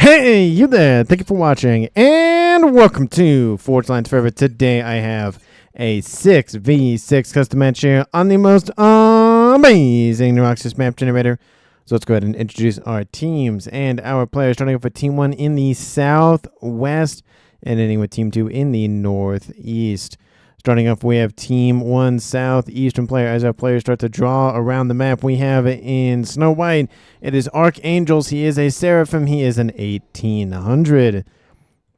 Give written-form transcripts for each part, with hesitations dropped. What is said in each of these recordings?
Hey, you there. Thank you for watching, and welcome to Forge Lines Forever. Today I have a 6v6 custom match here on the most amazing Nukes map generator. So let's go ahead and introduce our teams and our players, starting off with Team 1 in the southwest and ending with Team 2 in the northeast. Starting off, we have Team 1 southeastern player. As our players start to draw around the map, we have in Snow White, it is Archangels. He is a Seraphim. He is an 1800.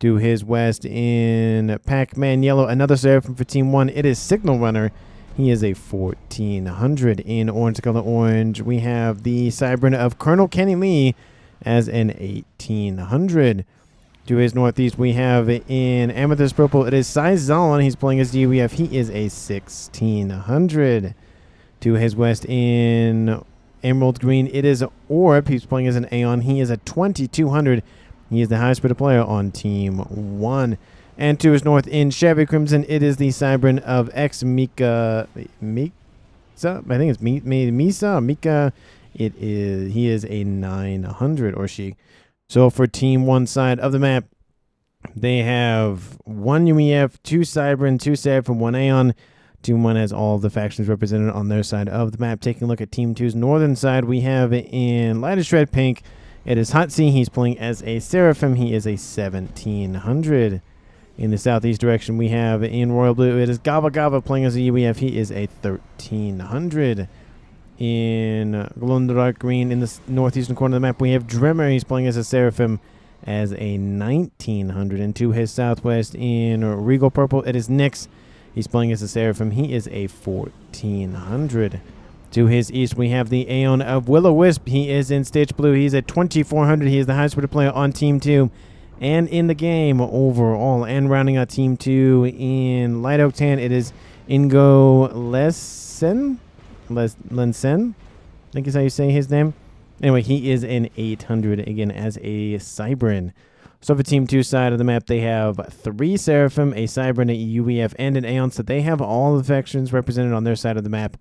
To his west in Pac-Man Yellow, another Seraphim for Team 1. It is Signal Runner. He is a 1400. In Orange Color Orange, we have the Cybran of Colonel Kenny Lee as an 1800. To his northeast, we have in Amethyst Purple, it is Sai Zalon. He's playing as DWF. He is a 1600. To his west in Emerald Green, it is Orb. He's playing as an Aeon. He is a 2200. He is the highest rated player on Team 1. And to his north in Chevy Crimson, it is the Cybran of X Mika. I think it's Mika. He is a 900, or she. So for Team 1 side of the map, they have 1 UEF, 2 Cybran, 2 Seraphim, 1 Aeon. Team 1 has all of the factions represented on their side of the map. Taking a look at Team 2's northern side, we have in Lightest Red Pink, it is Hot Sea. He's playing as a Seraphim. He is a 1700. In the southeast direction, we have in Royal Blue, it is Gaba Gaba playing as a UEF. He is a 1300. In Glow in the Dark Green, in the northeastern corner of the map, we have Dremmer. He's playing as a Seraphim as a 1900. And to his southwest in Regal Purple, it is Nix. He's playing as a Seraphim. He is a 1400. To his east, we have the Aeon of Will-O-Wisp. He is in Stitch Blue. He's at 2400. He is the highest rated player on Team 2 and in the game overall. And rounding out Team 2 in Light Oak Tan, it is Ingo Lensen, I think is how you say his name. Anyway, he is an 800 again as a Cybran. So for Team 2 side of the map, they have 3 Seraphim, a Cybran, a UEF, and an Aeon. So they have all the factions represented on their side of the map.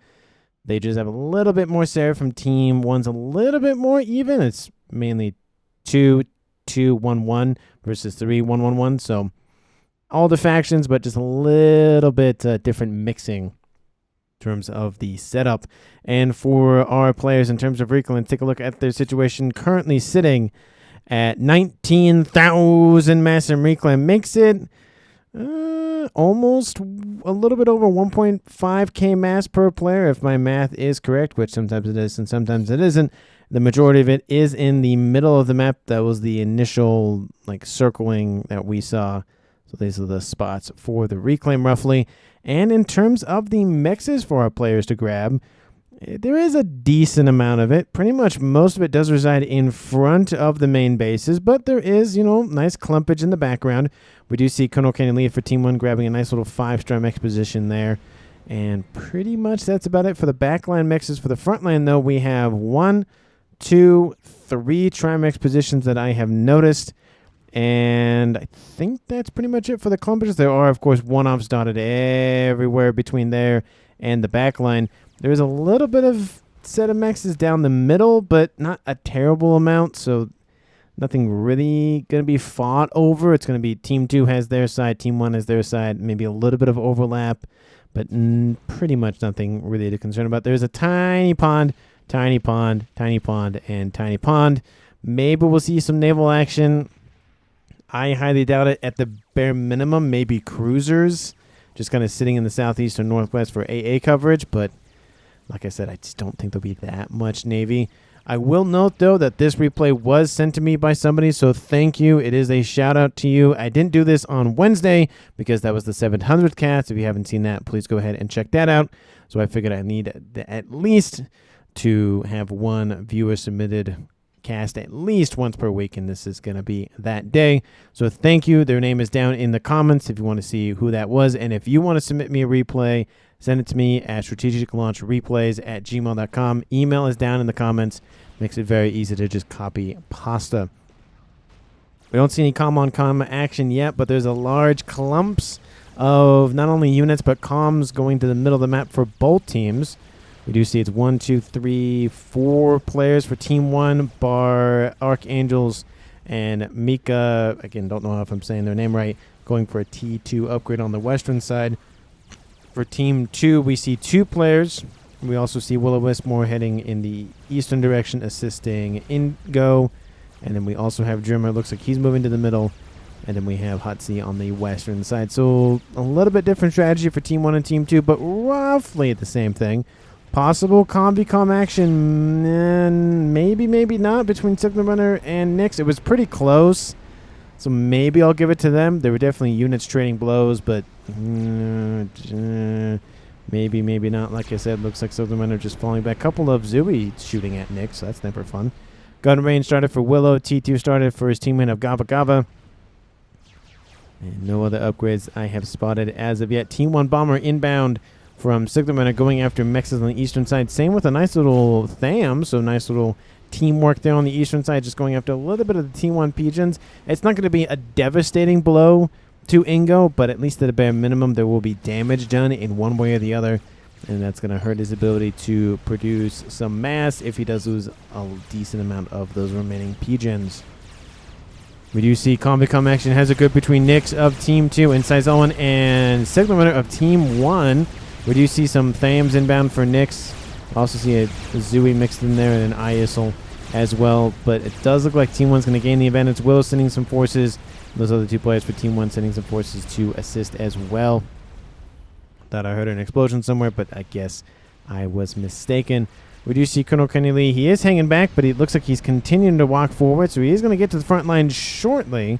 They just have a little bit more Seraphim. Team 1's a little bit more even. It's mainly 2-2-1-1 versus 3-1-1-1. So all the factions, but just a little bit different mixing terms of the setup. And for our players in terms of recall, take a look at their situation currently sitting at 19,000 mass and reclaim. Makes it almost a little bit over 1.5k mass per player, if my math is correct, which sometimes it is and sometimes it isn't. The majority of it is in the middle of the map. That was the initial circling that we saw. So these are the spots for the reclaim roughly. And in terms of the mixes for our players to grab, there is a decent amount of it. Pretty much most of it does reside in front of the main bases, but there is, nice clumpage in the background. We do see Colonel Kenny Lee for Team 1 grabbing a nice little 5-star mix position there. And pretty much that's about it for the backline mixes. For the front line, though, we have 1, 2, 3 trimix positions that I have noticed. And I think that's pretty much it for the clumpages. There are, of course, one-offs dotted everywhere between there and the back line. There is a little bit of set of mixes down the middle, but not a terrible amount. So nothing really going to be fought over. It's going to be Team 2 has their side, Team 1 has their side. Maybe a little bit of overlap, but pretty much nothing really to concern about. There's a tiny pond, tiny pond, tiny pond, and tiny pond. Maybe we'll see some naval action. I highly doubt it. At the bare minimum, maybe cruisers just kind of sitting in the southeast or northwest for AA coverage. But like I said, I just don't think there'll be that much Navy. I will note, though, that this replay was sent to me by somebody, so thank you. It is a shout-out to you. I didn't do this on Wednesday because that was the 700th cast. If you haven't seen that, please go ahead and check that out. So I figured I need at least to have one viewer-submitted cast at least once per week, and this is going to be that day. So thank you. Their name is down in the comments if you want to see who that was. And if you want to submit me a replay, send it to me at strategiclaunchreplays@gmail.com. Email is down in the comments. Makes it very easy to just copy pasta. We don't see any com-on-com action yet, but there's a large clumps of not only units but comms going to the middle of the map for both teams. We do see it's 1, 2, 3, 4 players for Team 1, bar Archangels And Mika, again, don't know if I'm saying their name right, going for a T2 upgrade on the western side. For Team 2, we see 2 players. We also see Will-O-Wisp heading in the eastern direction, assisting Ingo. And then we also have Drimmer. Looks like he's moving to the middle. And then we have Hotzi on the western side. So a little bit different strategy for Team 1 and Team 2, but roughly the same thing. Possible combi-com action, and maybe not, between Signal Runner and Nukes. It was pretty close, so maybe I'll give it to them. There were definitely units trading blows, but maybe not. Like I said, looks like Signal Runner just falling back. Couple of Zooey shooting at Nukes, so that's never fun. Gun range started for Willow. T2 started for his teammate of Gaba Gaba. And no other upgrades I have spotted as of yet. Team 1 Bomber inbound from Signal Runner going after Mexes on the eastern side. Same with a nice little Tham, so nice little teamwork there on the eastern side, just going after a little bit of the Team 1 Pigeons. It's not going to be a devastating blow to Ingo, but at least at a bare minimum there will be damage done in one way or the other, and that's going to hurt his ability to produce some mass if he does lose a decent amount of those remaining Pigeons. We do see combi-com action has a good between Nix of Team 2 and Sizoan and Signal Runner of Team 1. We do see some Thams inbound for Nix. Also see a Zooey mixed in there and an ISL as well. But it does look like Team 1's going to gain the advantage. Willow sending some forces. Those other 2 players for Team 1 sending some forces to assist as well. Thought I heard an explosion somewhere, but I guess I was mistaken. We do see Colonel Kenny Lee. He is hanging back, but it looks like he's continuing to walk forward, so he is going to get to the front line shortly.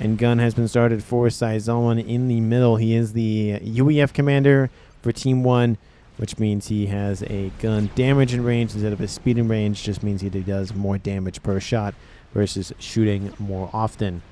And gun has been started for Sizoan in the middle. He is the UEF commander for Team 1, which means he has a gun damage in range instead of a speed in range. Just means he does more damage per shot versus shooting more often.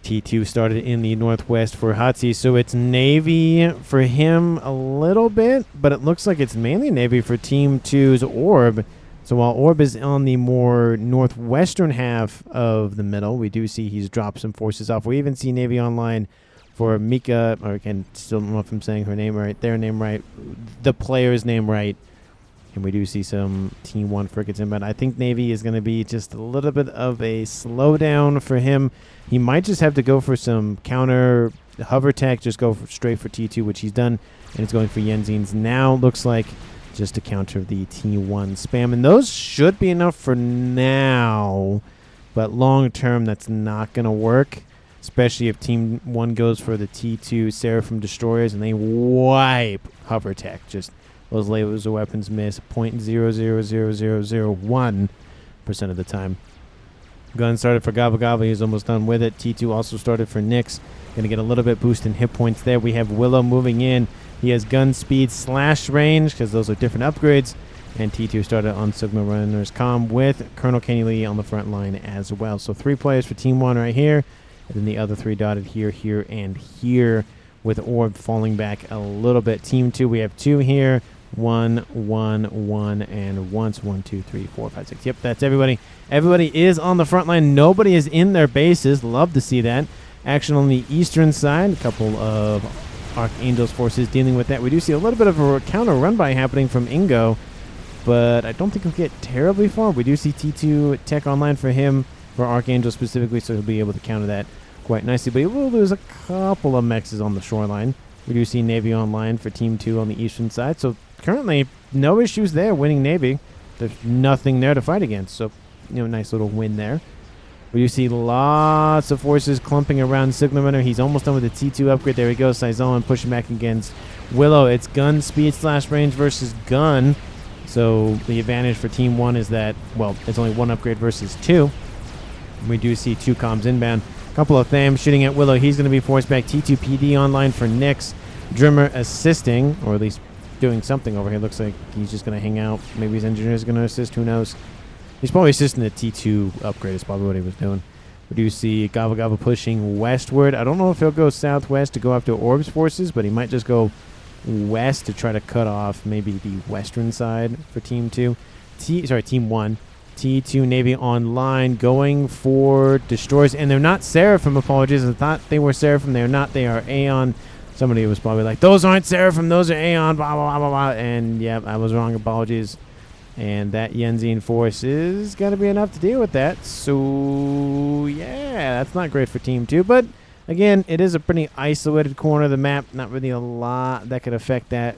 T2 started in the northwest for Hotzi, so it's Navy for him a little bit, but it looks like it's mainly Navy for Team 2's Orb. So while Orb is on the more northwestern half of the middle, we do see he's dropped some forces off. We even see Navy online for Mika, or again, still don't know if I'm saying her name right, their name right, the player's name right. And we do see some Team 1 frigates inbound. I think Navy is going to be just a little bit of a slowdown for him. He might just have to go for some counter hover tech, just go straight for T2, which he's done. And it's going for Yenzines now, looks like, just to counter the T1 spam. And those should be enough for now. But long term, that's not going to work. Especially if Team 1 goes for the T2 Seraphim Destroyers and they wipe hover tech. Just those laser weapons miss 0.000001% of the time. Gun started for Gaba Gaba. He's almost done with it. T2 also started for Nix. Going to get a little bit boost in hit points there. We have Willow moving in. He has gun speed / range because those are different upgrades. And T2 started on Signal Runner's comm with Colonel Kenny Lee on the front line as well. So 3 players for Team 1 right here. And then the other 3 dotted here, here, and here, with Orb falling back a little bit. Team 2, we have 2 here. 1, 1, 1, and once. 1, 2, 3, 4, 5, 6. Yep, that's everybody. Everybody is on the front line. Nobody is in their bases. Love to see that. Action on the eastern side. A couple of Archangel's forces dealing with that. We do see a little bit of a counter run-by happening from Ingo, but I don't think he'll get terribly far. We do see T2 tech online for him, for Archangel specifically, so he'll be able to counter that quite nicely. But he will lose a couple of mexes on the shoreline. We do see Navy online for Team 2 on the eastern side. So currently, no issues there winning Navy. There's nothing there to fight against. So, nice little win there. We do see lots of forces clumping around Signal Runner. He's almost done with the T2 upgrade. There he goes. Sizoan pushing back against Willow. It's gun speed / range versus gun. So the advantage for Team 1 is that, well, it's only 1 upgrade versus 2. We do see 2 comms inbound. A couple of Thams shooting at Willow. He's going to be forced back. T2 PD online for Nix. Drimmer assisting, or at least doing something over here. Looks like he's just going to hang out. Maybe his engineer is going to assist. Who knows? He's probably assisting the T2 upgrade is probably what he was doing. We do see Gaba Gaba pushing westward. I don't know if he'll go southwest to go after Orb's forces, but he might just go west to try to cut off maybe the western side for Team 2. Team 1. T2 Navy online going for destroyers. And they're not Seraphim, apologies. I thought they were Seraphim. They're not. They are Aeon. Somebody was probably like, those aren't Seraphim. Those are Aeon. Blah, blah, blah, blah, blah. And yeah, I was wrong. Apologies. And that Yenzine force is going to be enough to deal with that. So, yeah, that's not great for Team 2. But, again, it is a pretty isolated corner of the map. Not really a lot that could affect that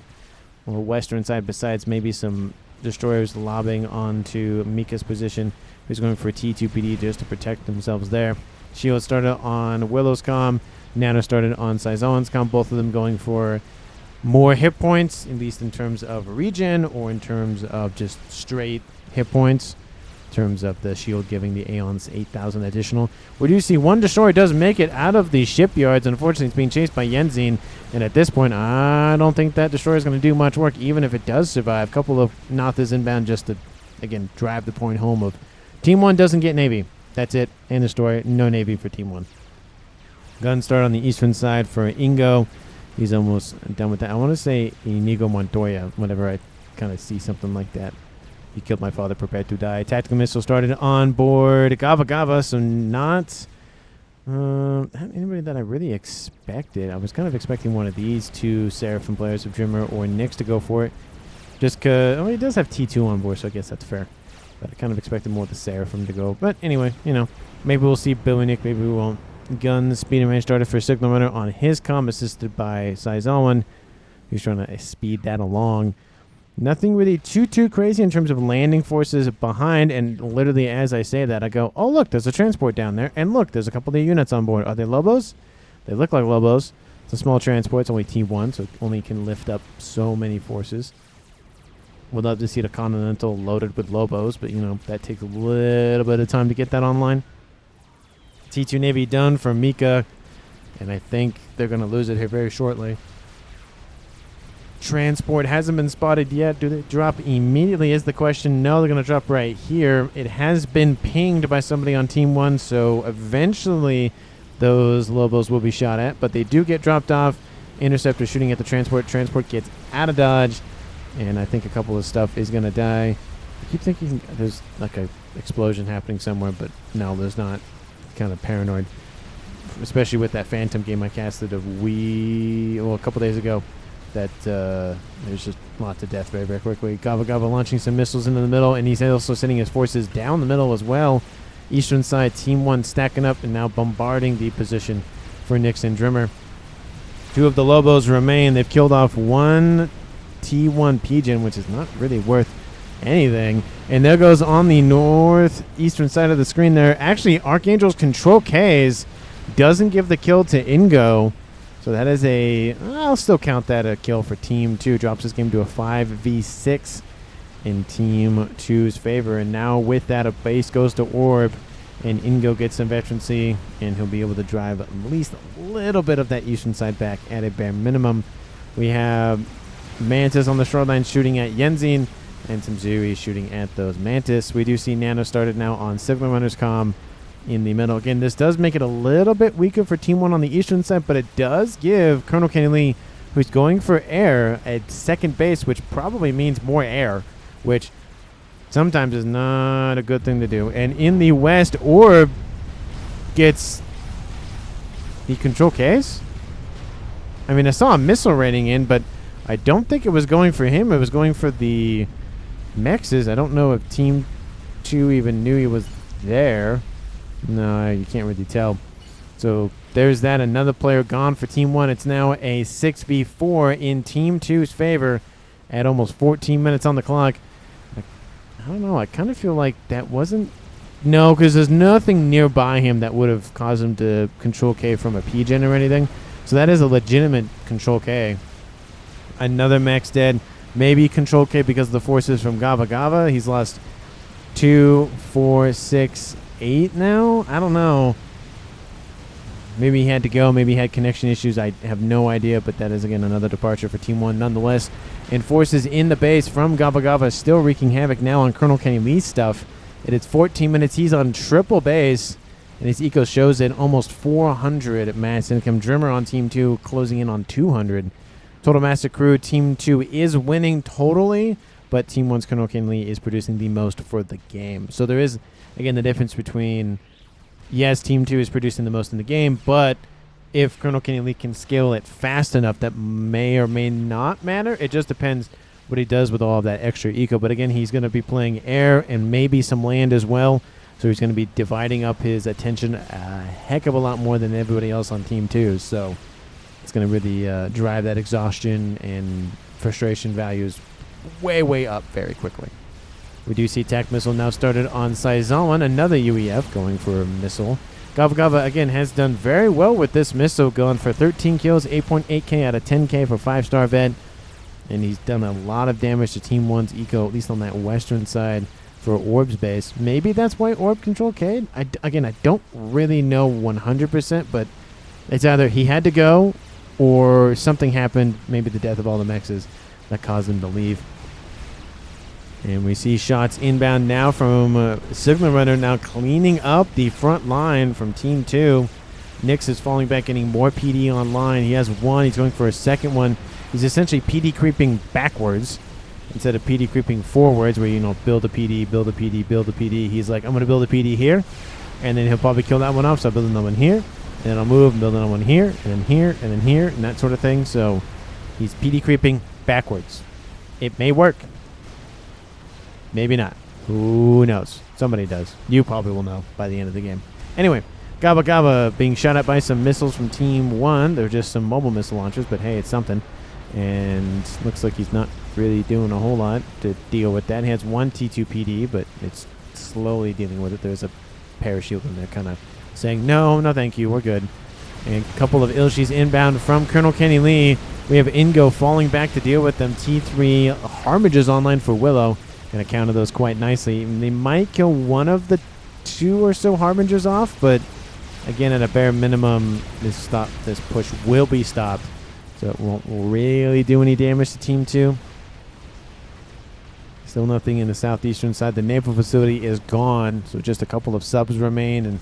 on the western side besides maybe some destroyers lobbing onto Mika's position, who's going for a T2 PD just to protect themselves there. Shield started on Willow's comm. Nano started on Saizoan's comm. Both of them going for more hit points, at least in terms of regen or in terms of just straight hit points. In terms of the shield giving the Aeons 8,000 additional. We do see one destroyer does make it out of the shipyards. Unfortunately, it's being chased by Yenzine. And at this point, I don't think that destroyer is going to do much work, even if it does survive. A couple of Nathas inbound just to, again, drive the point home of Team 1 doesn't get Navy. That's it. End of story. No Navy for Team 1. Gun start on the eastern side for Ingo. He's almost done with that. I want to say Inigo Montoya, whenever I kind of see something like that. He killed my father, prepared to die. Tactical missile started on board Gava Gava, so not anybody that I really expected. I was kind of expecting one of these two Seraphim players of Drimmer or Nix to go for it. Just because, he does have T2 on board, so I guess that's fair. But I kind of expected more of the Seraphim to go. But anyway, maybe we'll see Billy Nick, maybe we won't. Gun speed and range started for Signal Runner on his comm, assisted by Saizawan. He's trying to speed that along. Nothing really too crazy in terms of landing forces behind, and literally as I say that, I go, oh, look, there's a transport down there, and look, there's a couple of units on board. Are they Lobos? They look like Lobos. It's a small transport. It's only T1, so it only can lift up so many forces. Would love to see the Continental loaded with Lobos, but, that takes a little bit of time to get that online. T2 Navy done for Mika, and I think they're going to lose it here very shortly. Transport hasn't been spotted yet. Do they drop immediately is the question. No, they're going to drop right here. It has been pinged by somebody on Team 1, so eventually those Lobos will be shot at, but they do get dropped off. Interceptor shooting at the transport. Transport gets out of dodge, and I think a couple of stuff is going to die. I keep thinking there's like a explosion happening somewhere, but no, there's not. Kind of paranoid, especially with that Phantom game I casted a couple days ago. That there's just lots of death very quickly. Gava Gava launching some missiles into the middle, and he's also sending his forces down the middle as well. Eastern side, Team 1 stacking up and now bombarding the position for Nix and Drimmer. Two of the Lobos remain. They've killed off one T1 Pigeon, which is not really worth anything. And there goes on the northeastern side of the screen there. Actually, Archangel's Control Ks doesn't give the kill to Ingo. So that is I'll still count that a kill for Team 2. Drops this game to a 5v6 in Team 2's favor. And now with that, a base goes to Orb. And Ingo gets some veterancy. And he'll be able to drive at least a little bit of that eastern side back at a bare minimum. We have Mantis on the shoreline shooting at Yenzine. And some Zuri shooting at those Mantis. We do see Nano started now on Signal Runner's comm in the middle. Again, this does make it a little bit weaker for Team 1 on the eastern side, but it does give Colonel Kenny Lee, who's going for air at second base, which probably means more air, which sometimes is not a good thing to do. And in the west, Orb gets the control case. I mean, I saw a missile raining in, but I don't think it was going for him. It was going for the Mexes. I don't know if Team 2 even knew he was there. No, you can't really tell. So there's that. Another player gone for Team 1. It's now a 6v4 in Team 2's favor at almost 14 minutes on the clock. I don't know. I kind of feel like that wasn't... No, because there's nothing nearby him that would have caused him to control K from a P-Gen or anything. So that is a legitimate control K. Another Max dead. Maybe control K because of the forces from Gava Gava. He's lost 2, 4, 6, 8 now. I don't know. Maybe he had to go. Maybe he had connection issues. I have no idea. But that is, again, another departure for Team 1 nonetheless. And forces in the base from Gava Gava still wreaking havoc now on Colonel Kenny Lee's stuff. It is 14 minutes. He's on triple base. And his eco shows it almost 400 mass income. Drimmer on Team 2 closing in on 200. Total Master Crew, Team 2 is winning totally, but Team 1's Colonel Kenny Lee is producing the most for the game. So there is, again, the difference between, yes, Team 2 is producing the most in the game, but if Colonel Kenny Lee can scale it fast enough, that may or may not matter. It just depends what he does with all of that extra eco. But again, he's going to be playing air and maybe some land as well. So he's going to be dividing up his attention a heck of a lot more than everybody else on Team 2. So it's going to really drive that exhaustion and frustration values way up very quickly. We do see attack missile now started on Saizawan, another UEF going for a missile. Gava Gava, again, has done very well with this missile, going for 13 kills, 8.8k out of 10k for 5-star vet. And he's done a lot of damage to Team 1's eco, at least on that western side for Orb's base. Maybe that's why Orb controlled Cade. Again, I don't really know 100%, but it's either he had to go or something happened, maybe the death of all the mexes, that caused him to leave. And we see shots inbound now from Sigma Runner, now cleaning up the front line from Team 2. Nukes is falling back, getting more PD online. He has one. He's going for a second one. He's essentially PD creeping backwards instead of PD creeping forwards, where, you know, build a PD, build a PD, build a PD. He's like, I'm going to build a PD here, and then he'll probably kill that one off, so I'll build another one here, and then I'll move and build another one here, and then here, and then here, and that sort of thing. So he's PD creeping backwards. It may work. Maybe not. Who knows? Somebody does. You probably will know by the end of the game. Anyway, Gaba Gaba being shot at by some missiles from Team 1. They're just some mobile missile launchers, but hey, it's something. And looks like he's not really doing a whole lot to deal with that. He has one T2 PD, but it's slowly dealing with it. There's a parachute in there kind of saying, no, thank you, we're good. And a couple of Ilshis inbound from Colonel Kenny Lee. We have Ingo falling back to deal with them. T3 Harmages online for Willow. Going to counter those quite nicely. And they might kill one of the 2 or so Harbingers off, but again, at a bare minimum, this push will be stopped. So it won't really do any damage to Team 2. Still nothing in the southeastern side. The naval facility is gone, so just a couple of subs remain, and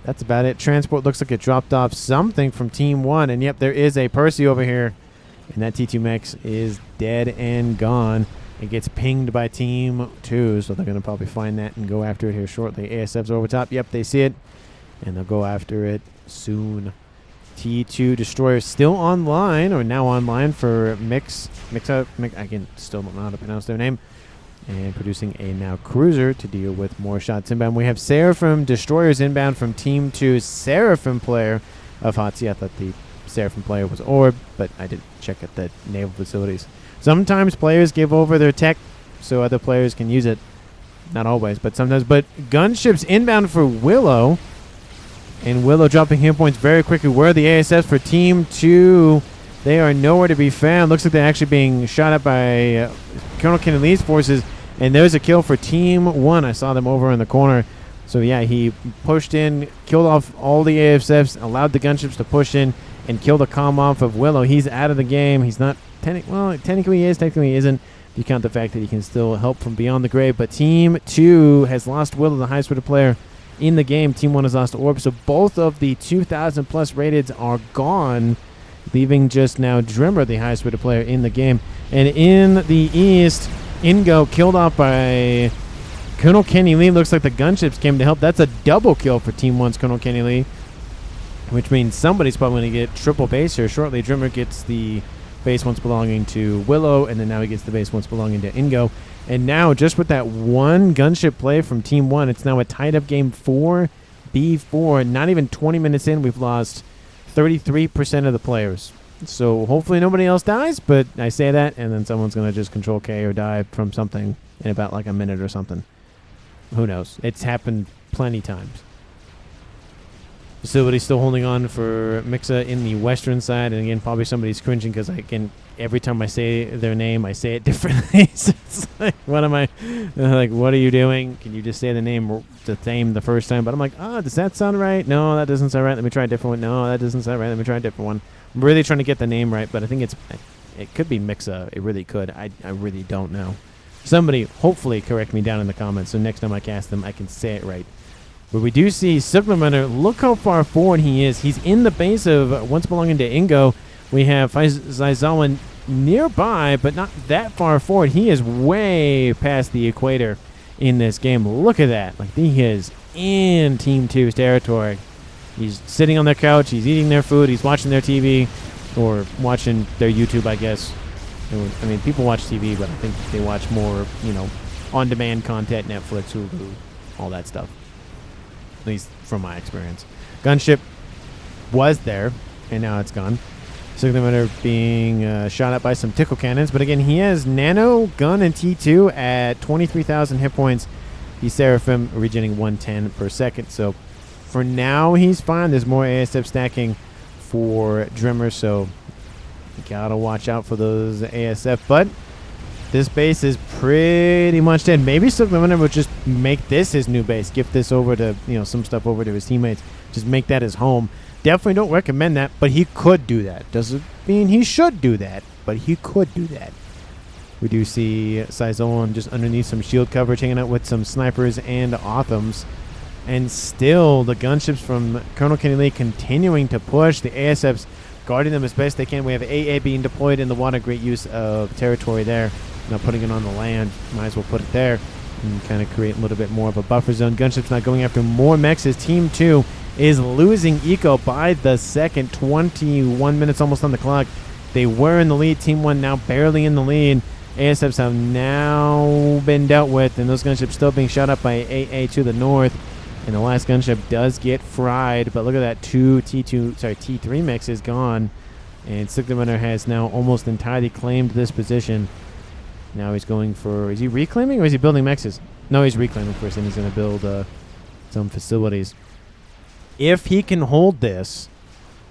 that's about it. Transport looks like it dropped off something from Team 1, and yep, there is a Percy over here, and that T2 Mex is dead and gone. It gets pinged by Team 2, so they're going to probably find that and go after it here shortly. ASF's over top. Yep, they see it, and they'll go after it soon. T2 Destroyer still online, or now online for Mix. I can still don't know how to pronounce their name. And producing a now cruiser to deal with more shots inbound. We have Seraphim Destroyers inbound from Team 2. Seraphim player of Hotsy. I thought the Seraphim player was Orb, but I did check at the naval facilities. Sometimes players give over their tech so other players can use it. Not always, but sometimes. But gunships inbound for Willow. And Willow dropping hit points very quickly. Where are the ASFs for Team 2? They are nowhere to be found. Looks like they're actually being shot at by Colonel Kenny Lee's forces. And there's a kill for Team 1. I saw them over in the corner. So yeah, he pushed in, killed off all the ASFs, allowed the gunships to push in, and kill the comm off of Willow. He's out of the game. He's not... technically he is, technically he isn't. If you count the fact that he can still help from beyond the grave. But Team 2 has lost Willow, the highest rated player in the game. Team 1 has lost Orb. So both of the 2,000 plus rateds are gone, leaving just now Drimmer, the highest rated player in the game. And in the East, Ingo killed off by Colonel Kenny Lee. Looks like the gunships came to help. That's a double kill for Team 1's Colonel Kenny Lee, which means somebody's probably going to get triple base here shortly. Drimmer gets the base once belonging to Willow, and then now he gets the base once belonging to Ingo. And now, just with that one gunship play from Team 1, it's now a tied-up game 4-4. Not even 20 minutes in, we've lost 33% of the players. So hopefully nobody else dies, but I say that, and then someone's going to just control K or die from something in about like a minute or something. Who knows? It's happened plenty times. Facility still holding on for Mixa in the western side, and again, probably somebody's cringing because every time I say their name, I say it differently. So it's like, what am I? Like, what are you doing? Can you just say the name the first time? But I'm like, does that sound right? No, that doesn't sound right. Let me try a different one. No, that doesn't sound right. Let me try a different one. I'm really trying to get the name right, but I think it could be Mixa. It really could. I really don't know. Somebody hopefully correct me down in the comments, so next time I cast them, I can say it right. But we do see Sigma Runner. Look how far forward he is. He's in the base of once belonging to Ingo. We have Zaizawan nearby, but not that far forward. He is way past the equator in this game. Look at that. Like, he is in Team 2's territory. He's sitting on their couch. He's eating their food. He's watching their TV, or watching their YouTube, I guess. I mean, people watch TV, but I think they watch more, on-demand content, Netflix, Hulu, all that stuff. At least from my experience. Gunship was there, and now it's gone. Signature being shot at by some tickle cannons, but again, he has Nano, Gun, and T2 at 23,000 hit points. He's Seraphim, regenerating 110 per second, so for now, he's fine. There's more ASF stacking for Drimmer, so you gotta watch out for those ASF, but this base is pretty much dead. Maybe Signature would just make this his new base, gift this over to, some stuff over to his teammates, just make that his home. Definitely don't recommend that, but he could do that. Doesn't mean he should do that, but he could do that. We do see Sizolon just underneath some shield coverage, hanging out with some snipers and Othams. And still, the gunships from Colonel Kenny Lee continuing to push. The ASFs guarding them as best they can. We have AA being deployed in the water. Great use of territory there. Now putting it on the land. Might as well put it there and kind of create a little bit more of a buffer zone. Gunships not going after more mechs as Team 2 is losing eco by the second. 21 minutes almost on the clock. They were in the lead. Team 1 now barely in the lead. ASFs have now been dealt with, and those gunships still being shot up by AA to the north. And the last gunship does get fried, but look at that, T3 mix is gone. And Signature has now almost entirely claimed this position. Now he's going for, is he reclaiming or is he building mexes? No, he's reclaiming first, and he's going to build some facilities. If he can hold this,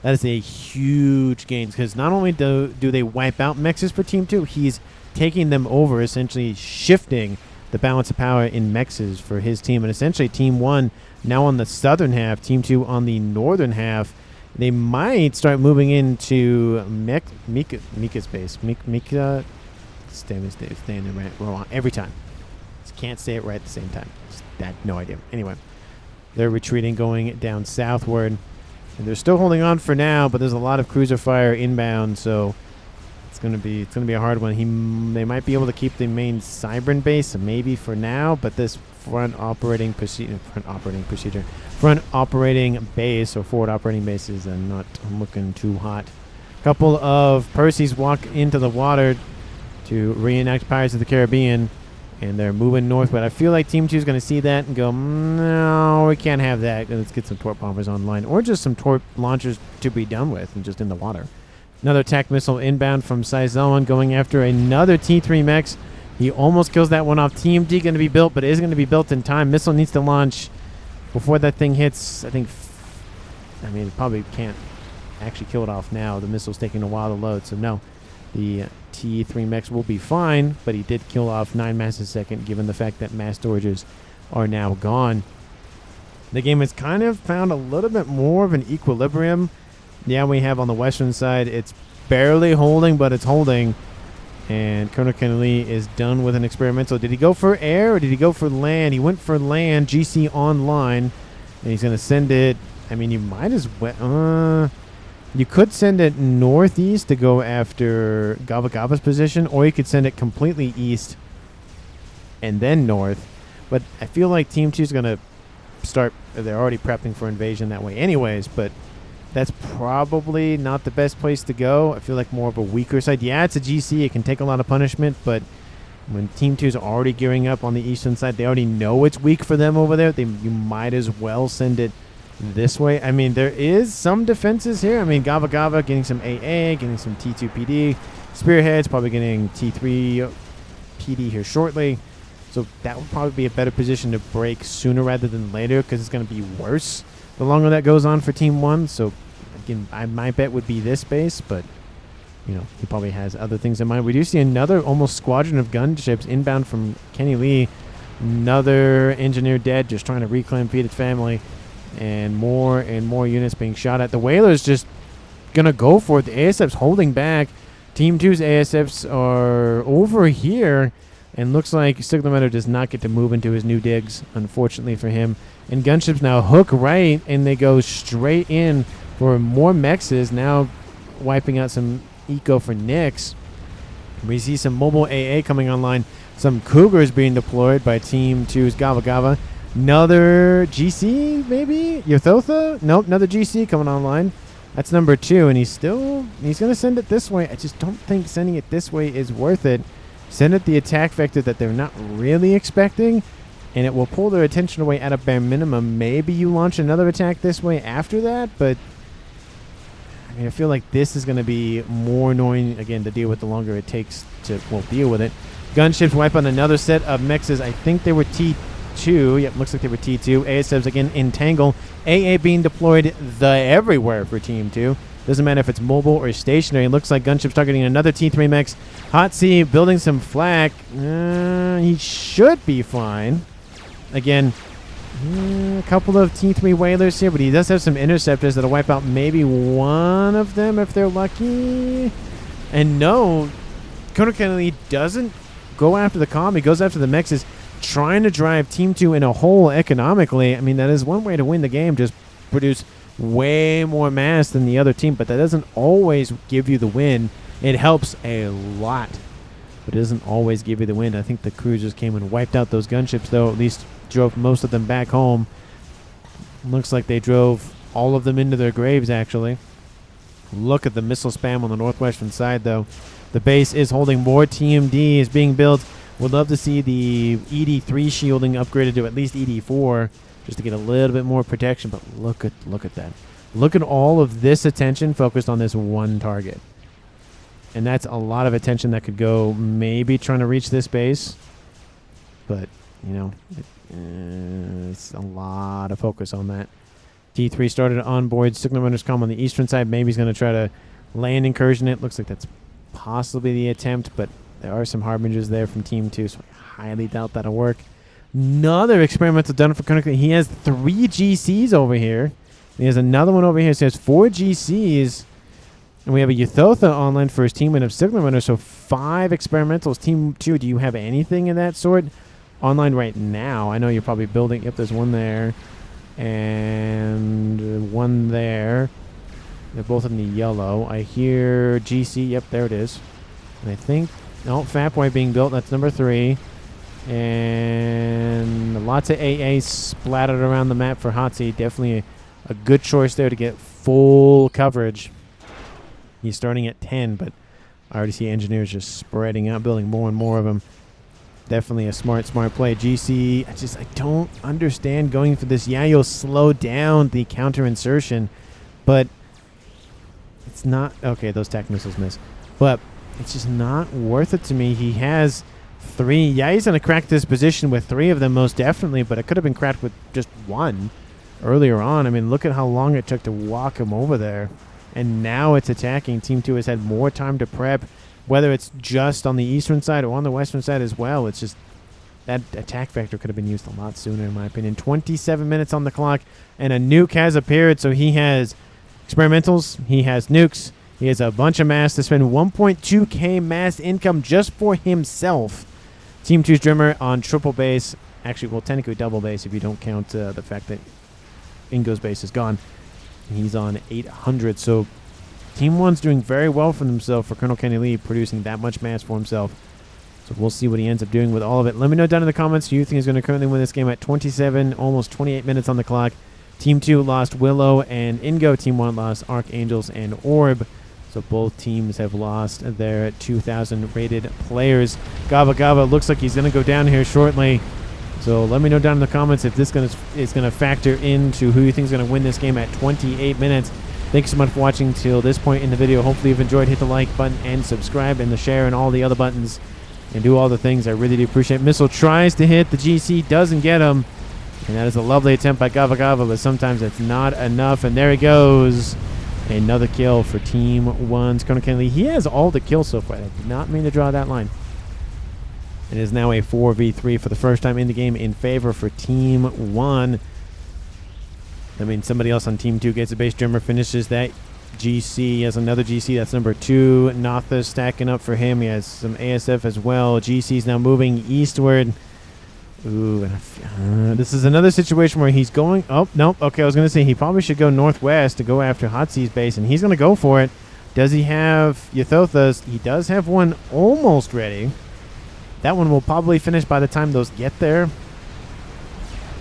that is a huge gain, because not only do they wipe out mexes for Team 2, he's taking them over, essentially shifting the balance of power in mexes for his team. And essentially Team 1 now on the southern half, Team 2 on the northern half. They might start moving into Mika's base. Mika, staying there right wrong every time. Just can't say it right at the same time. No idea. Anyway, they're retreating, going down southward. And they're still holding on for now, but there's a lot of cruiser fire inbound, so it's gonna be a hard one. They might be able to keep the main Cybran base, maybe for now, but this front operating base or forward operating base is not looking too hot. Couple of Percys walk into the water to reenact Pirates of the Caribbean, and they're moving north. But I feel like Team 2 is going to see that and go, no, we can't have that. Let's get some torp bombers online, or just some torp launchers to be done with and just in the water. Another attack missile inbound from Sizon going after another T3 mechs. He almost kills that one off. Team D going to be built, but it is going to be built in time. Missile needs to launch before that thing hits. It probably can't actually kill it off now. The missile's taking a while to load, so no. The T3 mechs will be fine, but he did kill off 9 mass a second, given the fact that mass storages are now gone. The game has kind of found a little bit more of an equilibrium. Yeah, we have on the western side, it's barely holding, but it's holding. And Colonel Kennedy is done with an experimental. Did he go for air or did he go for land? He went for land, GC online, and he's going to send it. I mean, you might as well. You could send it northeast to go after Gava Gava's position, or you could send it completely east and then north. But I feel like Team 2 is going to start. They're already prepping for invasion that way anyways, but that's probably not the best place to go. I feel like more of a weaker side. Yeah, it's a GC. It can take a lot of punishment, but when Team 2 is already gearing up on the eastern side, they already know it's weak for them over there. You might as well send it this way. I mean, there is some defenses here. I mean, Gava Gava getting some AA, getting some T2 PD. Spearhead's probably getting T3 PD here shortly. So that would probably be a better position to break sooner rather than later, because it's going to be worse the longer that goes on for Team 1. So again, my bet would be this base, but he probably has other things in mind. We do see another almost squadron of gunships inbound from Kenny Lee. Another engineer dead, just trying to reclaim, feed its family. And more units being shot at. The Whaler's just going to go for it. The ASF's holding back. Team 2's ASFs are over here. And looks like Signature does not get to move into his new digs, unfortunately for him. And gunships now hook right, and they go straight in for more mexes. Now wiping out some eco for Nukes. We see some mobile AA coming online. Some Cougars being deployed by Team 2's Gava Gava. Another GC, maybe? Yothotha? Nope, another GC coming online. That's number 2, and he's going to send it this way. I just don't think sending it this way is worth it. Send it the attack vector that they're not really expecting, and it will pull their attention away at a bare minimum. Maybe you launch another attack this way after that, but I mean, I feel like this is going to be more annoying, again, to deal with the longer it takes to, well, deal with it. Gunships wipe on another set of mixes. I think they were T2. Yep, looks like they were T2. ASFs, again, entangle. AA being deployed everywhere for Team 2. Doesn't matter if it's mobile or stationary. It looks like Gunships targeting another T3 mix. Hot C building some flak. He should be fine. Again, a couple of T3 whalers here, but he does have some interceptors that'll wipe out maybe one of them if they're lucky. And no, Colonel Kennedy doesn't go after the comm. He goes after the mixes, trying to drive Team 2 in a hole economically. I mean, that is one way to win the game. Just produce way more mass than the other team, but that doesn't always give you the win. It helps a lot, but it doesn't always give you the win. I think the cruisers came and wiped out those gunships, though. At least drove most of them back home. Looks like they drove all of them into their graves, actually. Look at the missile spam on the northwestern side, though. The base is holding. More TMD is being built. Would love to see the ED3 shielding upgraded to at least ED4 just to get a little bit more protection. But look at that. Look at all of this attention focused on this one target. And that's a lot of attention that could go maybe trying to reach this base. But, you know, it's a lot of focus on that. T3 started on board. Signal runners come on the eastern side. Maybe he's going to try to land incursion it. Looks like that's possibly the attempt, but there are some harbingers there from Team 2, so I highly doubt that'll work. Another experimental done for Koenig. He has 3 GCs over here. He has another one over here. So he has 4 GCs. And we have a Euthotha online for his team of Signal Runners. So 5 experimentals. Team 2, do you have anything of that sort online right now? I know you're probably building. Yep, there's one there. And one there. They're both in the yellow. I hear GC. Yep, there it is. And I think, no, FAF White being built. That's number 3. And lots of AA splattered around the map for Hotzi. Definitely a good choice there to get full coverage. He's starting at 10, but I already see engineers just spreading out, building more and more of them. Definitely a smart play. GC, I don't understand going for this. Yeah, you'll slow down the counter insertion, but it's not. Okay, those tac missiles miss. But it's just not worth it to me. He has 3. Yeah, he's going to crack this position with 3 of them most definitely, but it could have been cracked with just 1 earlier on. I mean, look at how long it took to walk him over there. And now it's attacking. Team 2 has had more time to prep, whether it's just on the eastern side or on the western side as well. It's just that attack vector could have been used a lot sooner, in my opinion. 27 minutes on the clock, and a nuke has appeared. So he has experimentals, he has nukes, he has a bunch of mass to spend 1.2k mass income just for himself. Team 2's Drimmer on triple base. Actually, well, technically double base if you don't count the fact that Ingo's base is gone. He's on 800, so Team 1's doing very well for themselves for Colonel Kenny Lee, producing that much mass for himself. So we'll see what he ends up doing with all of it. Let me know down in the comments who you think is going to currently win this game at 27, almost 28 minutes on the clock. Team 2 lost Willow and Ingo. Team 1 lost Archangels and Orb. So both teams have lost their 2,000 rated players. Gava Gava looks like he's going to go down here shortly. So let me know down in the comments if this is going to factor into who you think is going to win this game at 28 minutes. Thanks so much for watching till this point in the video. Hopefully you've enjoyed. Hit the like button and subscribe and the share and all the other buttons. And do all the things I really do appreciate. Missile tries to hit the GC, doesn't get him. And that is a lovely attempt by Gava Gava, but sometimes it's not enough. And there he goes. Another kill for Team 1's Colonel Kennedy. He has all the kills so far. I did not mean to draw that line. It is now a 4v3 for the first time in the game in favor for Team 1. I mean, somebody else on Team 2 gets a base drummer, finishes that. GC has another GC. That's number 2. Notha stacking up for him. He has some ASF as well. GC's now moving eastward. Ooh, this is another situation where he's going. Oh, nope. Okay, I was going to say he probably should go northwest to go after Hotzi's base, and he's going to go for it. Does he have Yuthothas? He does have one almost ready. That one will probably finish by the time those get there.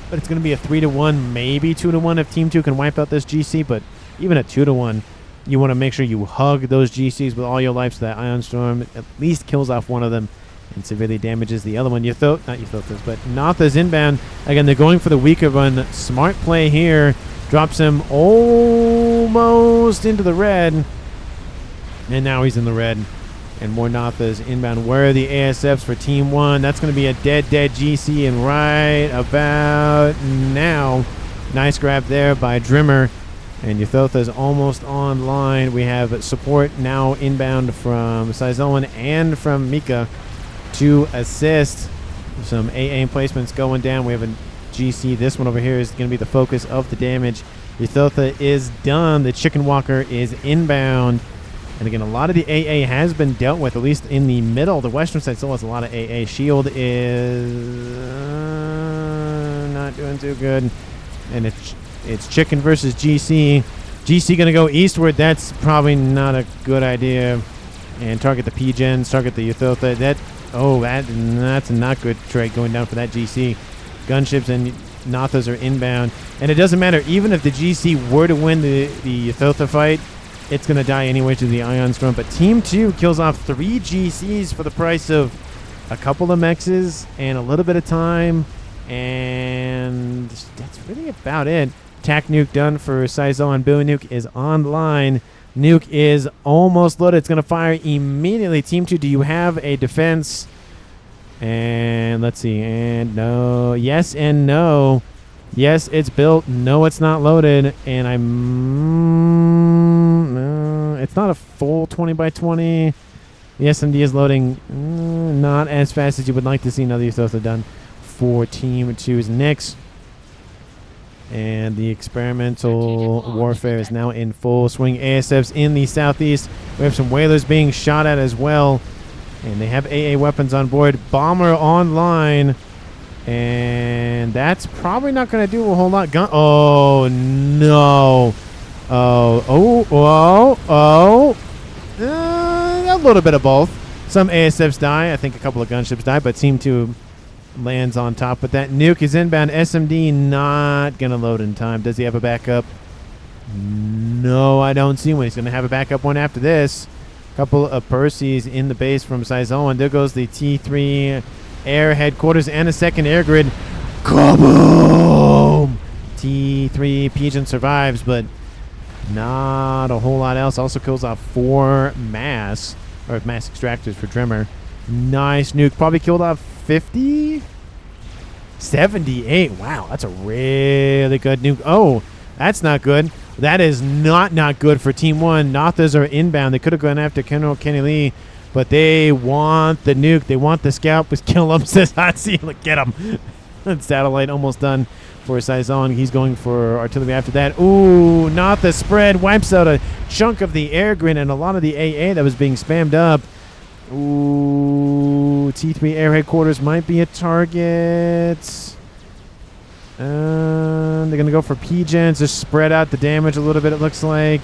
But it's going to be a 3-to-1, maybe 2-to-1 if Team 2 can wipe out this GC. But even a 2-to-1, You want to make sure you hug those GCs with all your life so that Ion Storm at least kills off one of them and severely damages the other one. Not Yuthothas, but Notha's inbound. Again, they're going for the weaker one. Smart play here. Drops him almost into the red. And now he's in the red. And more Notha's inbound. Where are the ASFs for Team 1? That's going to be a dead GC. And right about now, nice grab there by Drimmer. And Yuthotha's almost online. We have support now inbound from Sizoan and from Mika to assist. Some AA placements going down. We have a GC. This one over here is going to be the focus of the damage. Yuthotha is done. The Chicken Walker is inbound. And again, a lot of the AA has been dealt with, at least in the middle. The western side still has a lot of AA. Shield is not doing too good. And it's Chicken versus GC. GC going to go eastward. That's probably not a good idea. And target the P-Gens, target the Yuthotha. That's a not good trade going down for that GC. Gunships and Nothas are inbound. And it doesn't matter. Even if the GC were to win the Yuthotha fight, it's going to die anyway to the Ion Storm. But Team 2 kills off 3 GCs for the price of a couple of mexes and a little bit of time. And that's really about it. Tac Nuke done for Sizoan. Billy Nuke is online. Nuke is almost loaded. It's going to fire immediately. Team 2, do you have a defense? And let's see. And no. Yes and no. Yes, it's built. No, it's not loaded. And it's not a full 20 by 20. The SMD is loading not as fast as you would like to see another Yuthotha done for Team 2's Nukes. And the experimental warfare is now in full swing. ASFs in the southeast. We have some whalers being shot at as well. And they have AA weapons on board. Bomber online. And that's probably not going to do a whole lot. Oh, no. A little bit of both. Some ASFs die. I think a couple of gunships die. But Team 2 lands on top. But that Nuke is inbound. SMD not going to load in time. Does he have a backup? No, I don't see one. He's going to have a backup one after this. Couple of Percy's in the base from Sizoan. There goes the T3 air headquarters and a second air grid. Kaboom! T3 Pigeon survives, but not a whole lot else. Also kills off 4 mass extractors for Drimmer. Nice Nuke. Probably killed off 50? 78. Wow, that's a really good Nuke. Oh, that's not good. That is not good for Team 1. Nothas are inbound. They could have gone after Colonel Kenny Lee, but they want the Nuke. They want the scalp. Just kill him, says Hotzi. Look, get him. Satellite almost done for Sizoan. He's going for artillery after that. Ooh, not the spread. Wipes out a chunk of the air grid and a lot of the AA that was being spammed up. Ooh, T3 air headquarters might be a target. They're going to go for P-Gens. Just spread out the damage a little bit, it looks like.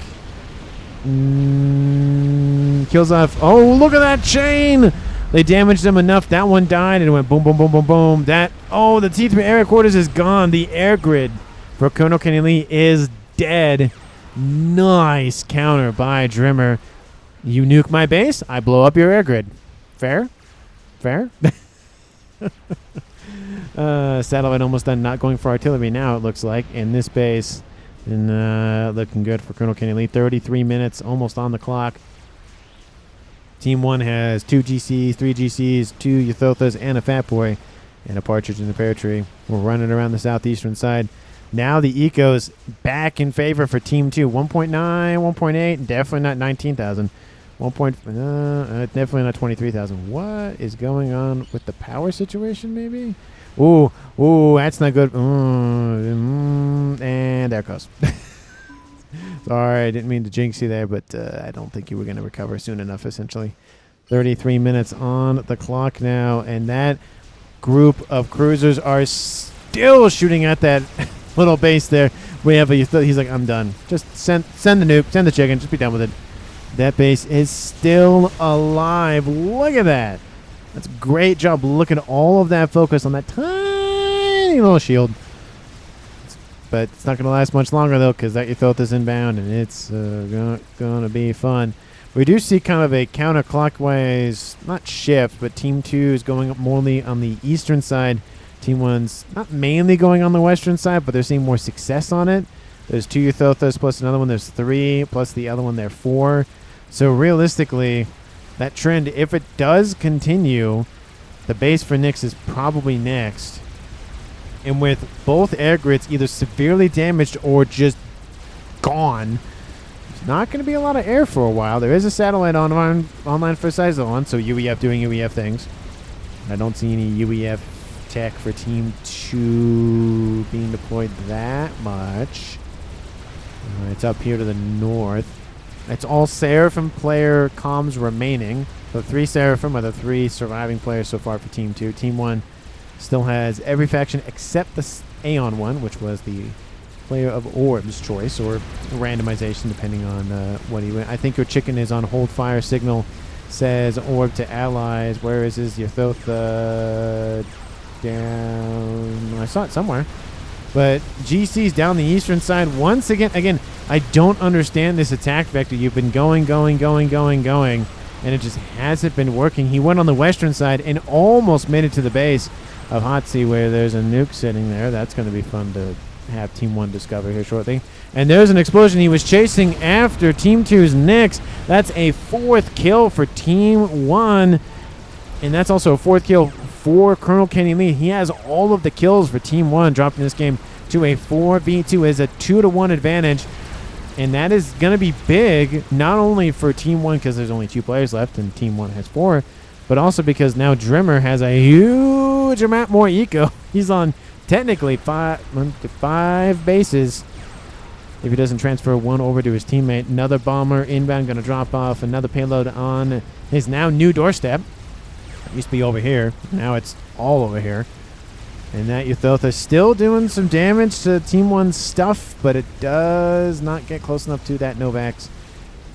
Kills off. Oh, look at that chain. They damaged them enough. That one died, and it went boom, boom, boom, boom, boom. The T3 air headquarters is gone. The air grid for Colonel Kenny Lee is dead. Nice counter by Drimmer. You nuke my base, I blow up your air grid. Fair? Fair? Satellite almost done, not going for artillery now, it looks like, in this base. And looking good for Colonel Kenny Lee. 33 minutes, almost on the clock. Team 1 has 2 GCs, 3 GCs, 2 Yuthothas, and a Fat Boy, and a Partridge in the Pear Tree. We're running around the southeastern side. Now the Eco's back in favor for Team 2. 1.9, 1.8, definitely not 19,000. Definitely not 23,000. What is going on with the power situation, maybe? Ooh, that's not good. And there it goes. Sorry, I didn't mean to jinx you there, but I don't think you were going to recover soon enough, essentially. 33 minutes on the clock now, and that group of cruisers are still shooting at that little base there. We have he's like, I'm done. Just send the nuke, send the chicken, just be done with it. That base is still alive. Look at that. That's a great job. Look at all of that focus on that tiny little shield. It's but it's not going to last much longer, though, because that Euthotha is inbound, and it's going to be fun. We do see kind of a counterclockwise, not shift, but Team 2 is going up more on the eastern side. Team 1's not mainly going on the western side, but they're seeing more success on it. There's 2 Euthothas plus another one. There's 3 plus the other one. There 4. So realistically, that trend, if it does continue, the base for Nukes is probably next. And with both air grids either severely damaged or just gone, there's not going to be a lot of air for a while. There is a satellite online for Sizon, so UEF doing UEF things. I don't see any UEF tech for Team 2 being deployed that much. It's up here to the north. It's all Seraphim player comms remaining. So 3 Seraphim are the 3 surviving players so far for Team 2. Team 1 still has every faction except the Aeon one, which was the player of Orb's choice, or randomization depending on what he went. I think your chicken is on hold fire signal. Says Orb to allies. Where is his Euthotha? Down. I saw it somewhere. But GC's down the eastern side once again. Again, I don't understand this attack vector. You've been going, and it just hasn't been working. He went on the western side and almost made it to the base of Hotsy, where there's a nuke sitting there. That's going to be fun to have Team 1 discover here shortly. And there's an explosion. He was chasing after Team 2's Nukes. That's a 4th kill for Team 1. And that's also a 4th kill for Colonel Kenny Lee. He has all of the kills for Team 1, dropping this game to a 4v2 as a 2-to-1 advantage. And that is going to be big, not only for Team 1 because there's only 2 players left and Team 1 has 4, but also because now Drimmer has a huge amount more eco. He's on technically 5 bases if he doesn't transfer 1 over to his teammate. Another bomber inbound going to drop off another payload on his now new doorstep. It used to be over here. Now it's all over here. And that Euthotha still doing some damage to Team 1's stuff, but it does not get close enough to that Novax.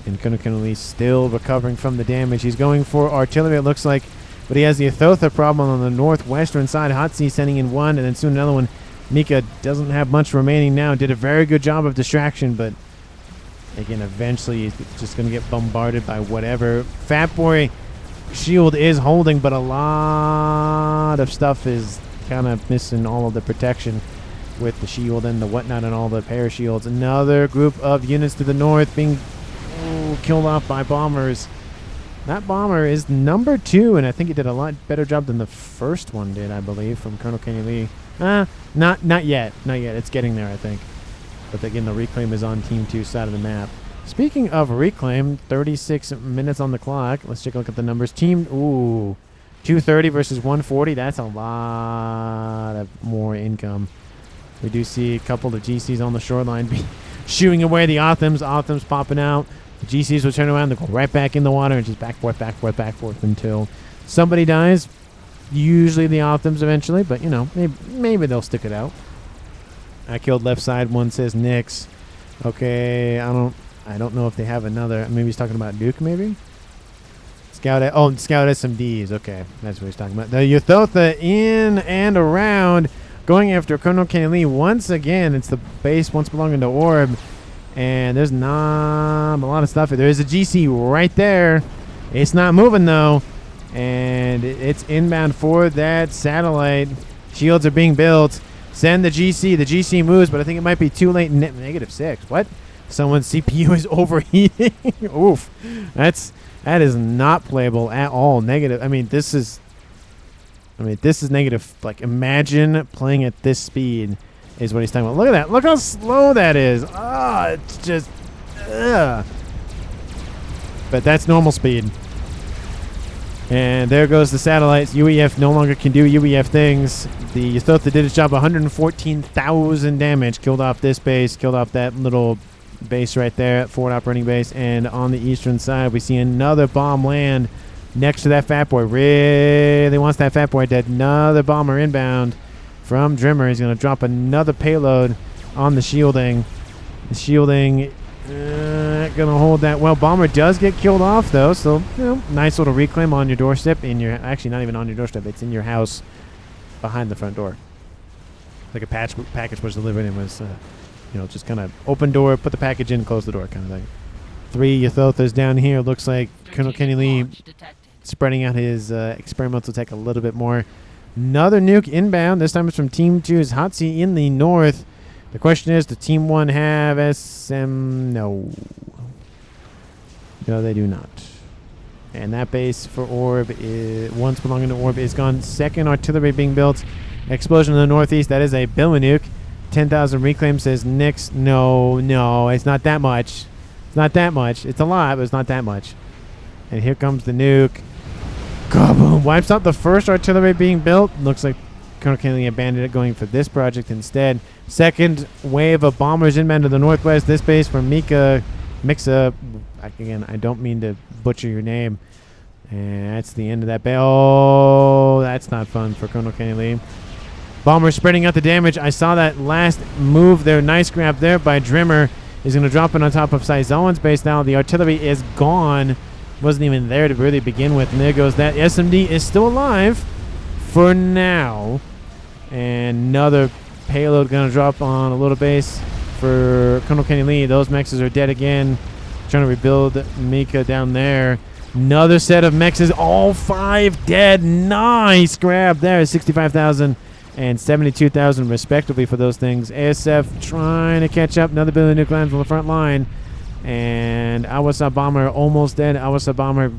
And Kunokunali still recovering from the damage. He's going for artillery, it looks like, but he has the Euthotha problem on the northwestern side. Hotsy sending in 1, and then soon another one. Mika doesn't have much remaining now. Did a very good job of distraction, but again, eventually he's just going to get bombarded by whatever. Fat Boy shield is holding, but a lot of stuff is kind of missing all of the protection with the shield and the whatnot and all the parashields. Another group of units to the north being killed off by bombers. That bomber is number 2, and I think he did a lot better job than the first one did, I believe, from Colonel Kenny Lee. Not yet. Not yet. It's getting there, I think. But again, the reclaim is on Team 2's side of the map. Speaking of reclaim, 36 minutes on the clock. Let's take a look at the numbers. 230 versus 140. That's a lot of more income. We do see a couple of GCs on the shoreline shooing away the Othams. Othams popping out. The GCs will turn around. They'll go right back in the water and just back forth until somebody dies. Usually the Othams eventually, but you know, maybe they'll stick it out. I killed left side. One says Nix. Okay, I don't know if they have another. Maybe he's talking about Nuke, maybe? Scout SMDs. Okay, that's what he's talking about. The Euthotha in and around, going after Colonel Kenny Lee once again. It's the base once belonging to Orb. And there's not a lot of stuff. There is a GC right there. It's not moving, though. And it's inbound for that satellite. Shields are being built. Send the GC. The GC moves, but I think it might be too late. -6. What? Someone's CPU is overheating. Oof. That is not playable at all. Negative. I mean, this is negative. Like, imagine playing at this speed is what he's talking about. Look at that. Look how slow that is. Ah, it's just... Ugh. But that's normal speed. And there goes the satellites. UEF no longer can do UEF things. The Euthotha did its job. 114,000 damage. Killed off this base. Killed off that little base right there, forward operating base. And on the eastern side, we see another bomb land next to that Fat Boy. Really wants that Fat Boy dead. Another bomber inbound from Drimmer. He's going to drop another payload on the shielding. The shielding going to hold that. Well, bomber does get killed off, though. So, you know, nice little reclaim on your doorstep. Actually, not even on your doorstep. It's in your house behind the front door. like a package was delivered and was, you know, just kind of open door, put the package in, close the door kind of thing. 3 Yathothas down here. Looks like Colonel Kenny Lee spreading out his experimental tech a little bit more. Another nuke inbound. This time it's from Team 2's Hotzi in the north. The question is, does Team 1 have SM? No. No, they do not. And that base for Orb, once belonging to Orb, is gone. Second artillery being built. Explosion in the northeast. That is a Nuke. 10,000 reclaim, says Nix. No, no, it's not that much. It's not that much. It's a lot, but it's not that much. And here comes the nuke. Kaboom! Wipes out the first artillery being built. Looks like Colonel Kennedy abandoned it, going for this project instead. Second wave of bombers inbound to the northwest. This base from Mixa. Again, I don't mean to butcher your name. And that's the end of that base. Oh, that's not fun for Colonel Kennedy Lee. Bomber spreading out the damage. I saw that last move there. Nice grab there by Drimmer. He's going to drop it on top of Saizoan's base now. The artillery is gone. Wasn't even there to really begin with. And there goes that. SMD is still alive for now. And another payload going to drop on a little base for Colonel Kenny Lee. Those mexes are dead again. Trying to rebuild Mika down there. Another set of mexes. All 5 dead. Nice grab there. 65,000 and 72,000 respectively for those things. ASF trying to catch up. Another billion nuke lands on the front line. And Awasa Bomber almost dead. Awasa Bomber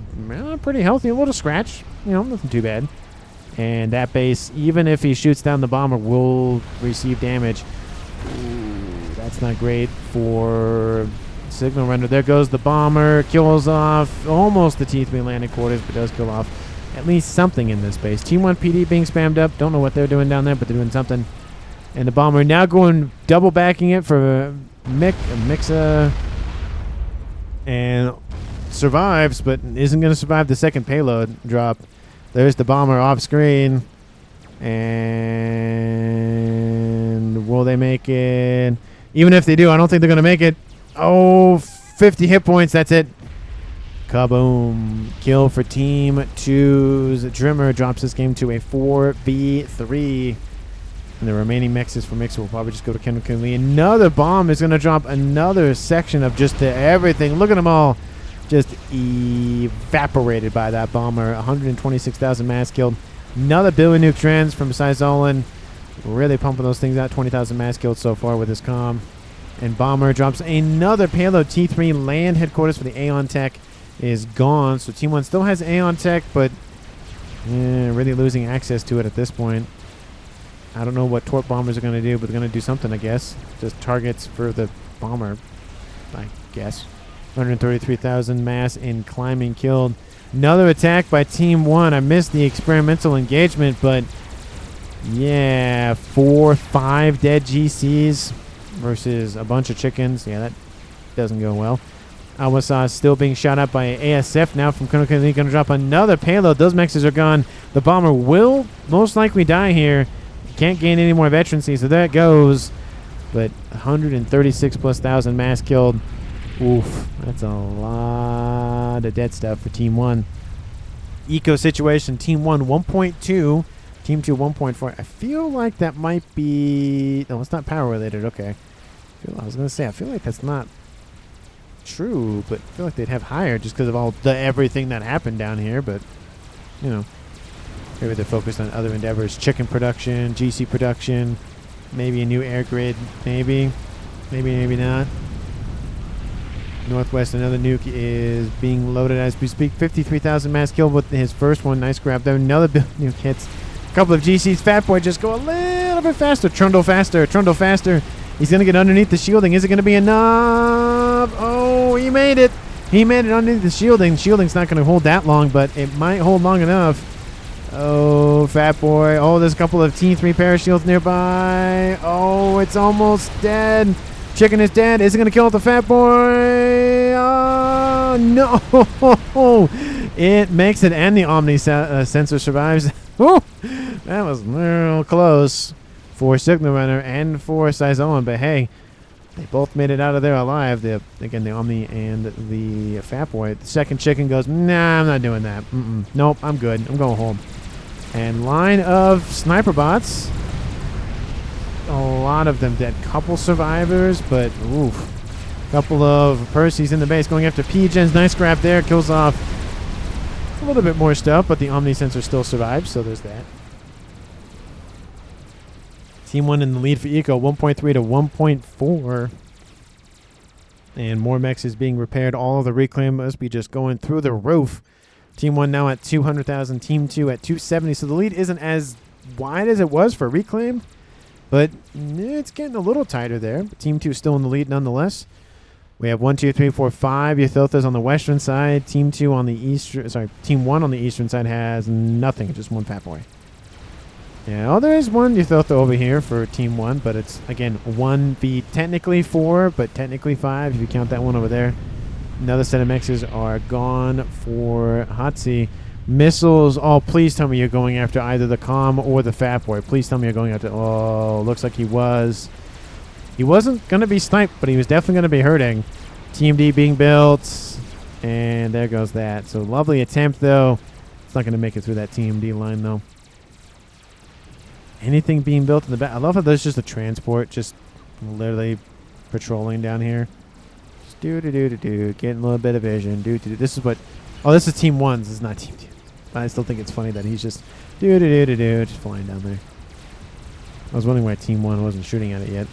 pretty healthy. A little scratch. You know, nothing too bad. And that base, even if he shoots down the bomber, will receive damage. Ooh, that's not great for Signal Render. There goes the bomber. Kills off almost the T3 landing quarters, but does kill off at least something in this base. Team 1 PD being spammed up. Don't know what they're doing down there, but they're doing something. And the bomber now going double backing it for Mixa. And survives, but isn't going to survive the second payload drop. There's the bomber off screen. And will they make it? Even if they do, I don't think they're going to make it. Oh, 50 hit points. That's it. Kaboom. Kill for Team 2's Drimmer drops this game to a 4v3. And the remaining mexes for Mixer will probably just go to Kendall Kinley. Another bomb is going to drop another section of just everything. Look at them all just evaporated by that bomber. 126,000 mass killed. Another billion nuke trends from Saizolan. Really pumping those things out. 20,000 mass killed so far with his comm. And bomber drops another payload. T3 land headquarters for the Aeon Tech is gone. So Team 1 still has Aeon Tech, but really losing access to it at this point. I don't know what torp bombers are going to do, but they're going to do something, I guess. Just targets for the bomber, I guess. 133,000 mass in climbing killed. Another attack by Team 1. I missed the experimental engagement, but yeah, 4-5 dead GCs versus a bunch of chickens. Yeah, that doesn't go well. Awasa still being shot at by ASF now from Colonel Kennedy. Going to drop another payload. Those mexes are gone. The bomber will most likely die here. Can't gain any more veterancy, so there it goes. But 136 plus thousand mass killed. Oof, that's a lot of dead stuff for Team 1. Eco situation, Team 1 1.2, Team 2 1.4. I feel like that might be... No, it's not power related. Okay. I was going to say, I feel like that's not true, but I feel like they'd have higher just because of all the everything that happened down here. But, you know, maybe they're focused on other endeavors. Chicken production, GC production, maybe a new air grid, maybe not. Northwest, another nuke is being loaded as we speak. 53,000 mass killed with his first one. Nice grab there. Another nuke hits. A couple of GCs. Fat Boy just go a little bit faster. Trundle faster. Trundle faster. He's going to get underneath the shielding. Is it going to be enough? Oh, he made it. He made it underneath the shielding. Shielding's not going to hold that long, but it might hold long enough. Oh, Fat Boy. Oh, there's a couple of T3 parashields nearby. Oh, it's almost dead. Chicken is dead. Is it going to kill the Fat Boy? Oh, no. It makes it, and the Omni sensor survives. Woo! That was real close for Signal Runner and for Saizolan. But hey, they both made it out of there alive. Again, the Omni and the Fat Boy. The second chicken goes, nah, I'm not doing that. Nope, I'm good. I'm going home. And line of sniper bots. a lot of them dead. Couple survivors, but oof. Couple of Percy's in the base going after P-Gens. Nice grab there. Kills off a little bit more stuff, but the Omni Sensor still survives, so there's that. Team 1 in the lead for Eco, 1.3 to 1.4. And more mechs is being repaired. All of the reclaim must be just going through the roof. Team 1 now at 200,000. Team 2 at 270. So the lead isn't as wide as it was for reclaim, but it's getting a little tighter there. But Team 2 is still in the lead nonetheless. We have 1, 2, 3, 4, 5 Euthilthas on the western side. Team 2 on the eastern. Sorry, Team 1 on the eastern side has nothing. Just one Fat Boy. Yeah, oh, there is one Euthiltha over here for Team 1, but it's, again, 1v technically 4, but technically 5 if you count that one over there. Another set of mexes are gone for Hatsi. Missiles, oh, please tell me you're going after either the Calm or the Fat Boy. Please tell me you're going after, oh, looks like he was. He wasn't going to be sniped, but he was definitely going to be hurting. Team D being built, and there goes that. So lovely attempt, though. It's not going to make it through that Team D line, though. Anything being built in the back. I love how there's just a transport just literally patrolling down here. Just do. Getting a little bit of vision. This is what... Oh, this is Team 1's. This is not Team 2. But I still think it's funny that he's just just flying down there. I was wondering why Team 1 wasn't shooting at it yet.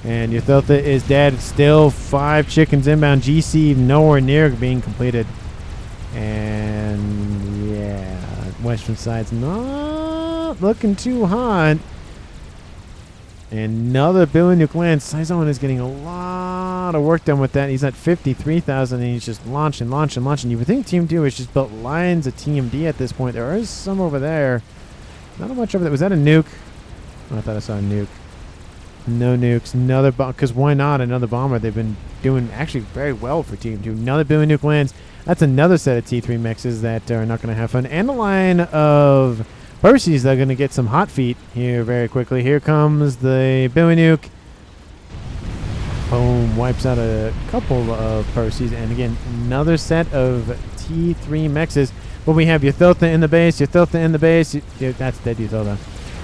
And Euthiltha is dead. Still 5 chickens inbound. GC nowhere near being completed. And yeah, western side's not looking too hot. Another Billy Nuke lands. Saison is getting a lot of work done with that. He's at 53,000 and he's just launching. You would think Team 2 has just built lines of TMD at this point. There is some over there. Not much over there. Was that a nuke? Oh, I thought I saw a nuke. No nukes. Another bomb. Because why not another bomber? They've been doing actually very well for Team 2. Another Billy Nuke lands. That's another set of T3 mixes that are not going to have fun. And a line of Percy's that are going to get some hot feet here very quickly. Here comes the Billy Nuke. Boom. Wipes out a couple of Percy's. And again, another set of T3 mexes. But we have Euthiltha in the base. That's dead Euthiltha.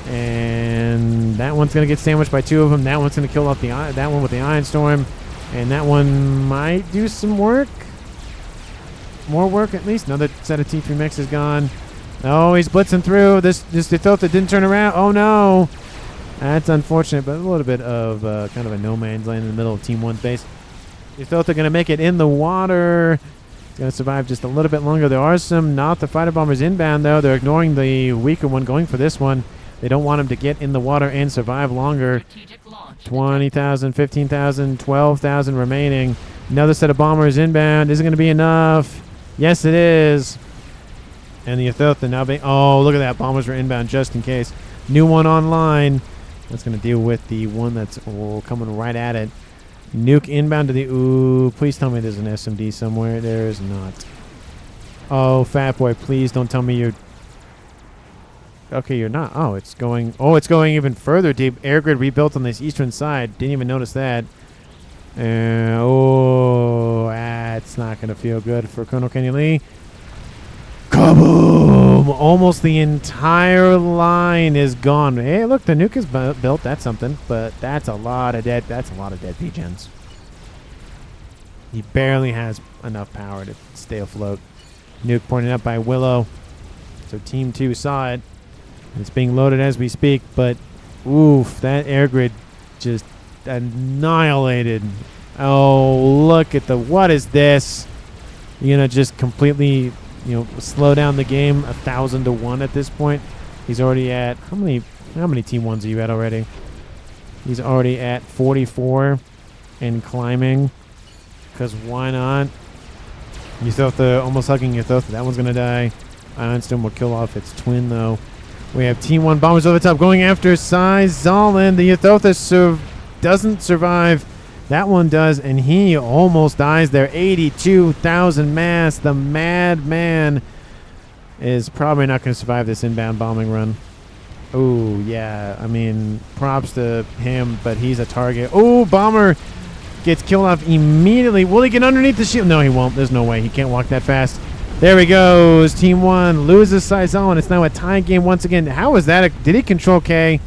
And that one's going to get sandwiched by 2 of them. That one's going to kill off that one with the Iron Storm. And that one might do some work. More work at least. Another set of T3 mix is gone. Oh, he's blitzing through. This Euthiltha didn't turn around. Oh, no. That's unfortunate, but a little bit of kind of a no man's land in the middle of Team 1's base. Euthiltha going to make it in the water. It's going to survive just a little bit longer. There are some not the fighter bombers inbound, though. They're ignoring the weaker one, going for this one. They don't want him to get in the water and survive longer. 20,000, 15,000, 12,000 remaining. Another set of bombers inbound. Is it going to be enough? Yes, it is. And the Euthiltha now being... Oh, look at that. Bombers were inbound just in case. New one online. That's going to deal with the one that's coming right at it. Nuke inbound to the... Ooh, please tell me there's an SMD somewhere. There is not. Oh, Fat Boy, please don't tell me you're... Okay, you're not. Oh, it's going... Oh, it's going even further deep. Air grid rebuilt on this eastern side. Didn't even notice that. Oh, that's not going to feel good for Colonel Kenny Lee. Kaboom! Almost the entire line is gone. Hey, look, the nuke is built. That's something. But that's a lot of dead... That's a lot of dead P-gens. He barely has enough power to stay afloat. Nuke pointed out by Willow. So Team 2 saw it. It's being loaded as we speak, but oof, that air grid just annihilated. Oh, look at the... What is this? You're going to just completely, slow down the game 1,000 to 1 at this point. He's already at... How many Team 1s are you at already? He's already at 44 and climbing. Because why not? Euthiltha, almost hugging Euthiltha. That one's going to die. Ironstone will kill off its twin, though. We have Team 1 bombers over the top going after Zolin. The Euthiltha doesn't survive. That one does, and he almost dies there. 82,000 mass. The madman is probably not going to survive this inbound bombing run. Oh, yeah. I mean, props to him, but he's a target. Oh, bomber gets killed off immediately. Will he get underneath the shield? No, he won't. There's no way. He can't walk that fast. There he goes. Team 1 loses Saison. It's now a tie game once again. How is that? Did he control K?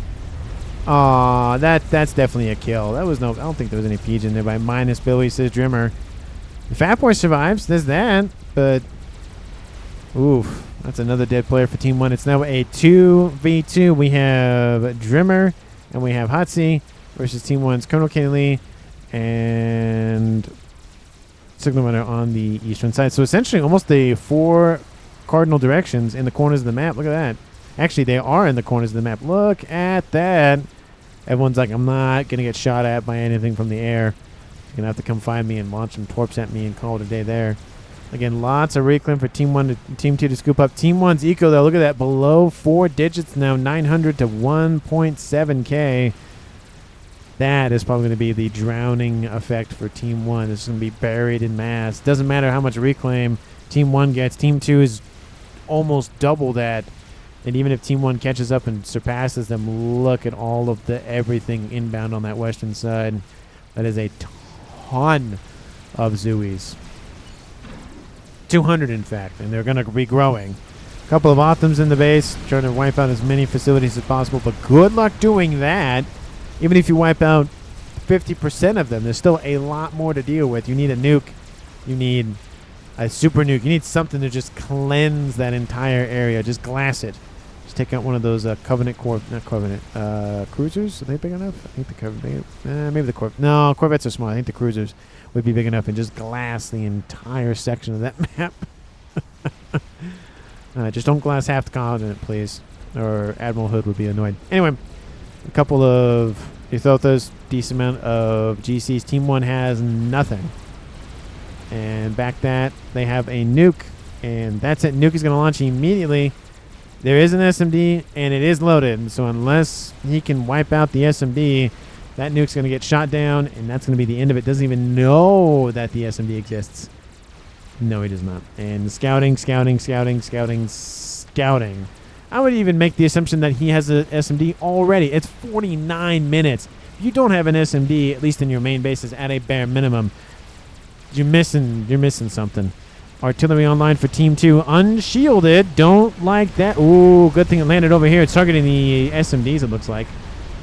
Aw, that's definitely a kill. That was no. I don't think there was any Pigeon there by minus Billy, says Drimmer. The Fat Boy survives. There's that. But, oof. That's another dead player for Team 1. It's now a 2v2. We have Drimmer and we have Hotzi versus Team 1's Colonel Kaylee and Signal Runner on the eastern side. So essentially almost the 4 cardinal directions in the corners of the map. Look at that. Actually, they are in the corners of the map. Look at that. Everyone's like, I'm not going to get shot at by anything from the air. You're going to have to come find me and launch some torps at me and call it a day there. Again, lots of reclaim for Team 1 to Team 2 to scoop up. Team 1's eco, though, look at that. Below 4 digits now, 900 to 1.7k. That is probably going to be the drowning effect for Team 1. This is going to be buried in mass. Doesn't matter how much reclaim Team 1 gets. Team 2 is almost double that. And even if Team 1 catches up and surpasses them, look at all of the everything inbound on that western side. That is a ton of Zooies. 200, in fact, and they're going to be growing. A couple of Optims in the base, trying to wipe out as many facilities as possible, but good luck doing that. Even if you wipe out 50% of them, there's still a lot more to deal with. You need a nuke. You need a super nuke. You need something to just cleanse that entire area. Just glass it. Just take out one of those Covenant cruisers. Are they big enough? I think the Covenant. Maybe the Corvette. No, Corvettes are small. I think the cruisers would be big enough and just glass the entire section of that map. Just don't glass half the continent, please, or Admiral Hood would be annoyed. Anyway, a couple of Ethothas, decent amount of GCs. Team 1 has nothing. And back that, they have a nuke, and that's it. Nuke is going to launch immediately. There is an SMD, and it is loaded. So unless he can wipe out the SMD, that nuke's going to get shot down, and that's going to be the end of it. Doesn't even know that the SMD exists. No, he does not. And scouting. I would even make the assumption that he has a SMD already. It's 49 minutes. If you don't have an SMD, at least in your main bases, at a bare minimum, you're missing something. Artillery online for Team 2. Unshielded. Don't like that. Ooh, good thing it landed over here. It's targeting the SMDs, it looks like.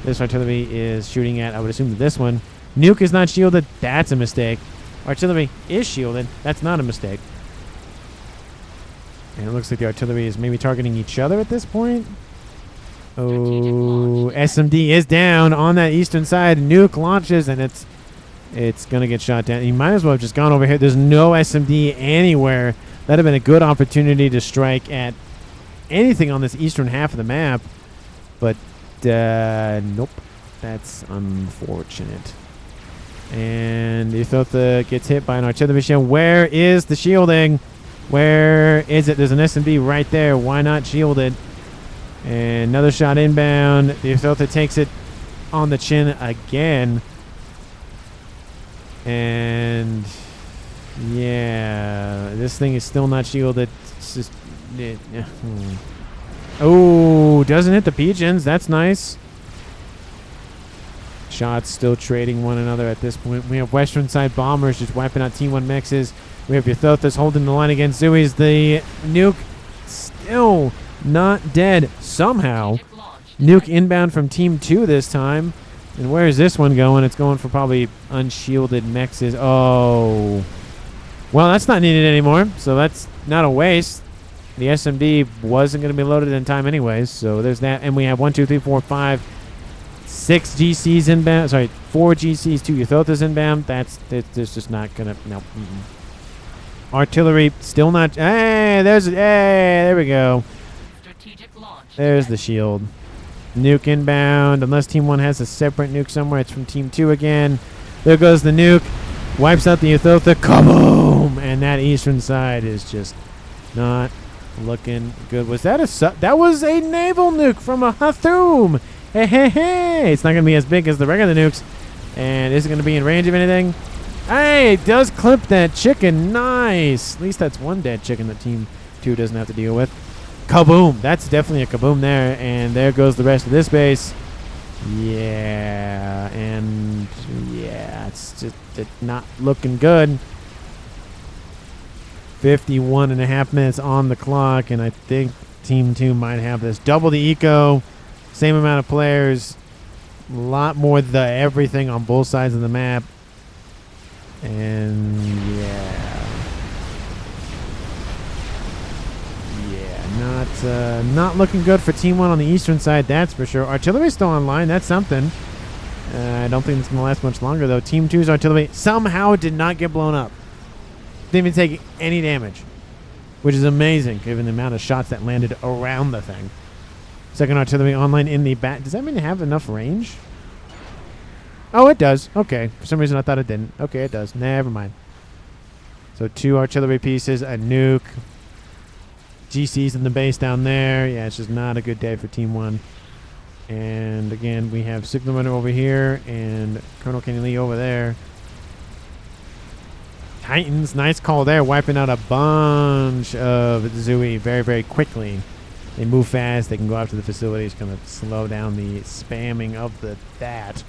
This artillery is shooting at, I would assume, this one. Nuke is not shielded. That's a mistake. Artillery is shielded. That's not a mistake. And it looks like the artillery is maybe targeting each other at this point. Oh, SMD is down on that eastern side. Nuke launches, and it's going to get shot down. You might as well have just gone over here. There's no SMD anywhere. That would have been a good opportunity to strike at anything on this eastern half of the map. But nope. That's unfortunate. And Ethotha gets hit by an artillery shell. Where is the shielding? Where is it? There's an SMD right there. Why not shield it? And another shot inbound. Ethotha takes it on the chin again. And yeah, this thing is still not shielded. It's just oh, doesn't hit the pigeons. That's nice. Shots still trading one another at this point. We have western side bombers just wiping out Team 1 mexes. We have Yothothas holding the line against Zooies. The nuke still not dead somehow. Nuke inbound from Team 2 this time. And where is this one going? It's going for probably unshielded mexes. Oh. Well, that's not needed anymore, so that's not a waste. The SMD wasn't going to be loaded in time anyways, so there's that. And we have 1, 2, 3, 4, 5, 6 GCs inbound. Sorry, 4 GCs, 2 Yothothas inbound. That's just not going to... No. Artillery still not... Hey, there we go. There's the shield. Nuke inbound. Unless Team 1 has a separate nuke somewhere, it's from Team 2 again. There goes the nuke. Wipes out the Yothothas. Kaboom! And that eastern side is just not looking good. Was that that was a naval nuke from a Hathoum. Hey. It's not going to be as big as the regular nukes. And is it going to be in range of anything? Hey, it does clip that chicken. Nice. At least that's one dead chicken that Team 2 doesn't have to deal with. Kaboom. That's definitely a kaboom there. And there goes the rest of this base. Yeah. And yeah, it's just not looking good. 51.5 minutes on the clock. And I think Team 2 might have this. Double the eco. Same amount of players. A lot more the everything on both sides of the map. And yeah. Yeah, not looking good for Team 1 on the eastern side, that's for sure. Artillery's still online, that's something. I don't think it's going to last much longer, though. Team 2's artillery somehow did not get blown up. Didn't even take any damage, which is amazing, given the amount of shots that landed around the thing. Second artillery online in the back. Does that mean they have enough range? Oh, it does. Okay. For some reason, I thought it didn't. Okay, it does. Never mind. So 2 artillery pieces, a nuke. GC's in the base down there. Yeah, it's just not a good day for Team 1. And again, we have Signal Runner over here and Colonel Kenny Lee over there. Titans, nice call there, wiping out a bunch of Zooey very, very quickly. They move fast. They can go after the facilities, kind of slow down the spamming of that.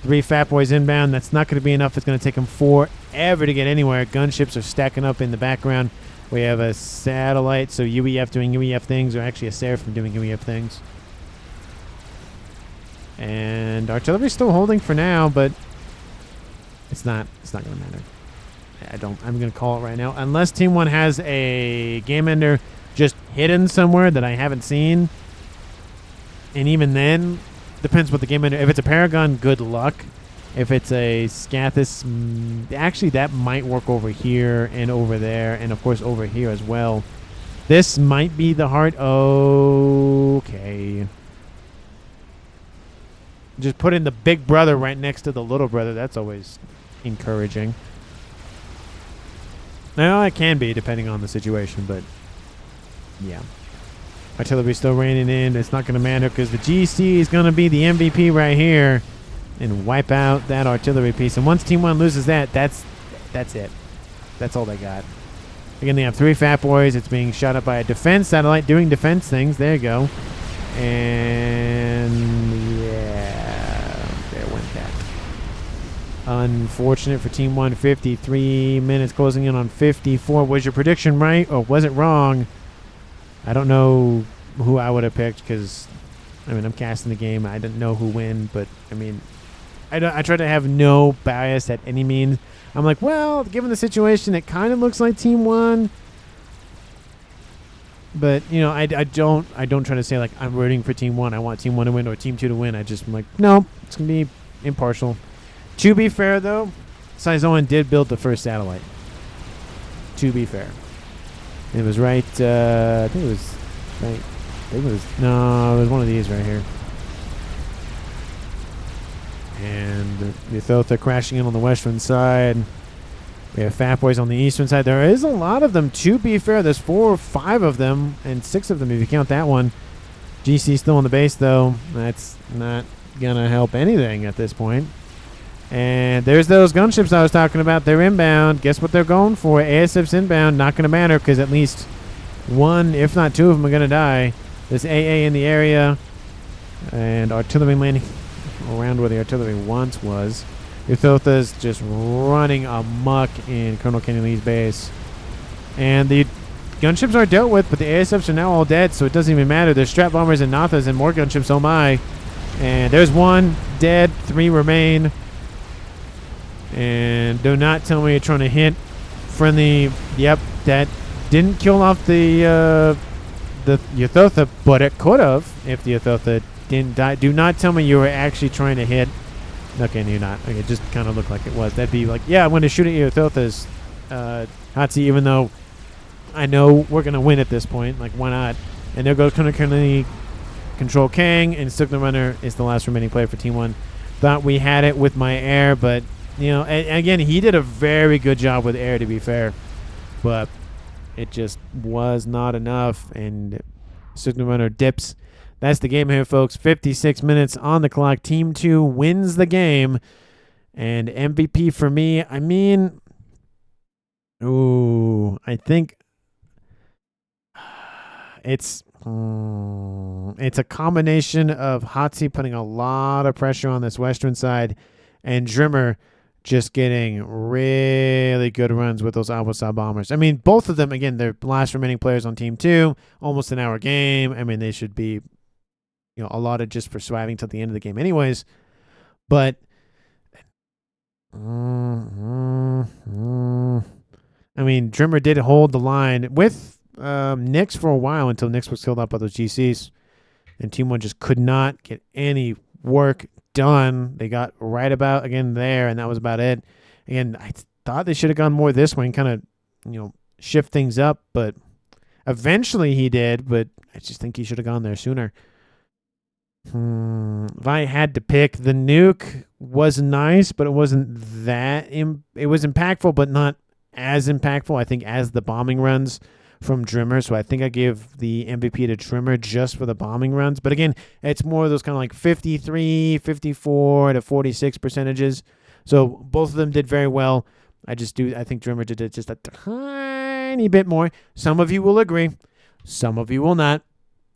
3 Fat Boys inbound. That's not going to be enough. It's going to take them forever to get anywhere. Gunships are stacking up in the background. We have a satellite, so UEF doing UEF things, or actually a Seraphim doing UEF things. And artillery's still holding for now, but it's not going to matter. I'm going to call it right now. Unless Team 1 has a game ender just hidden somewhere that I haven't seen. And even then, depends what the game ender. If it's a Paragon, good luck. If it's a Scathis, actually that might work over here and over there, and of course over here as well. This might be the heart. Okay. Just put in the big brother right next to the little brother. That's always encouraging. Now, it can be depending on the situation, but yeah. Artillery's still raining in. It's not going to matter because the GC is going to be the MVP right here and wipe out that artillery piece. And once Team 1 loses that, that's it. That's all they got. Again, they have 3 Fat Boys. It's being shot up by a defense satellite doing defense things. There you go. And yeah, there went that. Unfortunate for Team 1. 53 minutes closing in on 54. Was your prediction right or was it wrong? I don't know who I would have picked because, I mean, I'm casting the game. I didn't know who win, but, I mean, I try to have no bias at any means. I'm like, well, given the situation, it kind of looks like Team 1. But, you know, I don't try to say, like, I'm rooting for Team 1. I want Team 1 to win or Team 2 to win. I'm like, no, it's going to be impartial. To be fair, though, Sizoan did build the first satellite. To be fair. It was right, I think it was right. It was one of these right here. And the Ethotha crashing in on the western side. We have Fat Boys on the eastern side. There is a lot of them, to be fair. There's 4 or 5 of them, and 6 of them if you count that one. GC still on the base, though. That's not going to help anything at this point. And there's those gunships I was talking about. They're inbound. Guess what they're going for? ASF's inbound. Not going to matter because at least 1, if not 2 of them are going to die. There's AA in the area. And artillery landing around where the artillery once was. Uthotha's just running amok in Colonel Kenny Lee's base. And the gunships are dealt with, but the ASFs are now all dead, so it doesn't even matter. There's strap bombers and Nathas and more gunships, oh my. And there's 1 dead, 3 remain. And do not tell me you're trying to hit friendly. Yep, that didn't kill off the Uthotha, but it could have if the Uthotha didn't die. Do not tell me you were actually trying to hit. Okay, you're not. Okay, it just kind of looked like it was. That'd be like, yeah, I'm going to shoot at your Uthotha's Hatsi, even though I know we're going to win at this point. Like, why not? And there goes currently Control Kang, and Signal Runner is the last remaining player for Team 1. Thought we had it with my air, but, you know, and again, he did a very good job with air, to be fair. But it just was not enough, and Signal Runner dips. That's the game here, folks. 56 minutes on the clock. Team 2 wins the game. And MVP for me, I mean, I think it's a combination of Hatsi putting a lot of pressure on this western side and Drimmer just getting really good runs with those Awasa bombers. I mean, both of them, again, they're last remaining players on Team 2. Almost an hour game. I mean, they should be a lot of just for surviving till the end of the game anyways. But I mean, Drimmer did hold the line with Nukes for a while until Nukes was killed up by those GCs. And Team 1 just could not get any work done. They got right about, again, there, and that was about it. Again, I thought they should have gone more this way and kind of, shift things up. But eventually he did, but I just think he should have gone there sooner. If I had to pick, the Nuke was nice, but it wasn't that... it was impactful, but not as impactful, I think, as the bombing runs from Drimmer. So I think I give the MVP to Drimmer just for the bombing runs. But again, it's more of those kind of like 53, 54 to 46 percentages. So both of them did very well. I think Drimmer did it just a tiny bit more. Some of you will agree. Some of you will not.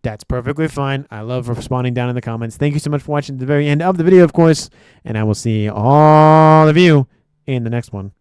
That's perfectly fine. I love responding down in the comments. Thank you so much for watching to the very end of the video, of course. And I will see all of you in the next one.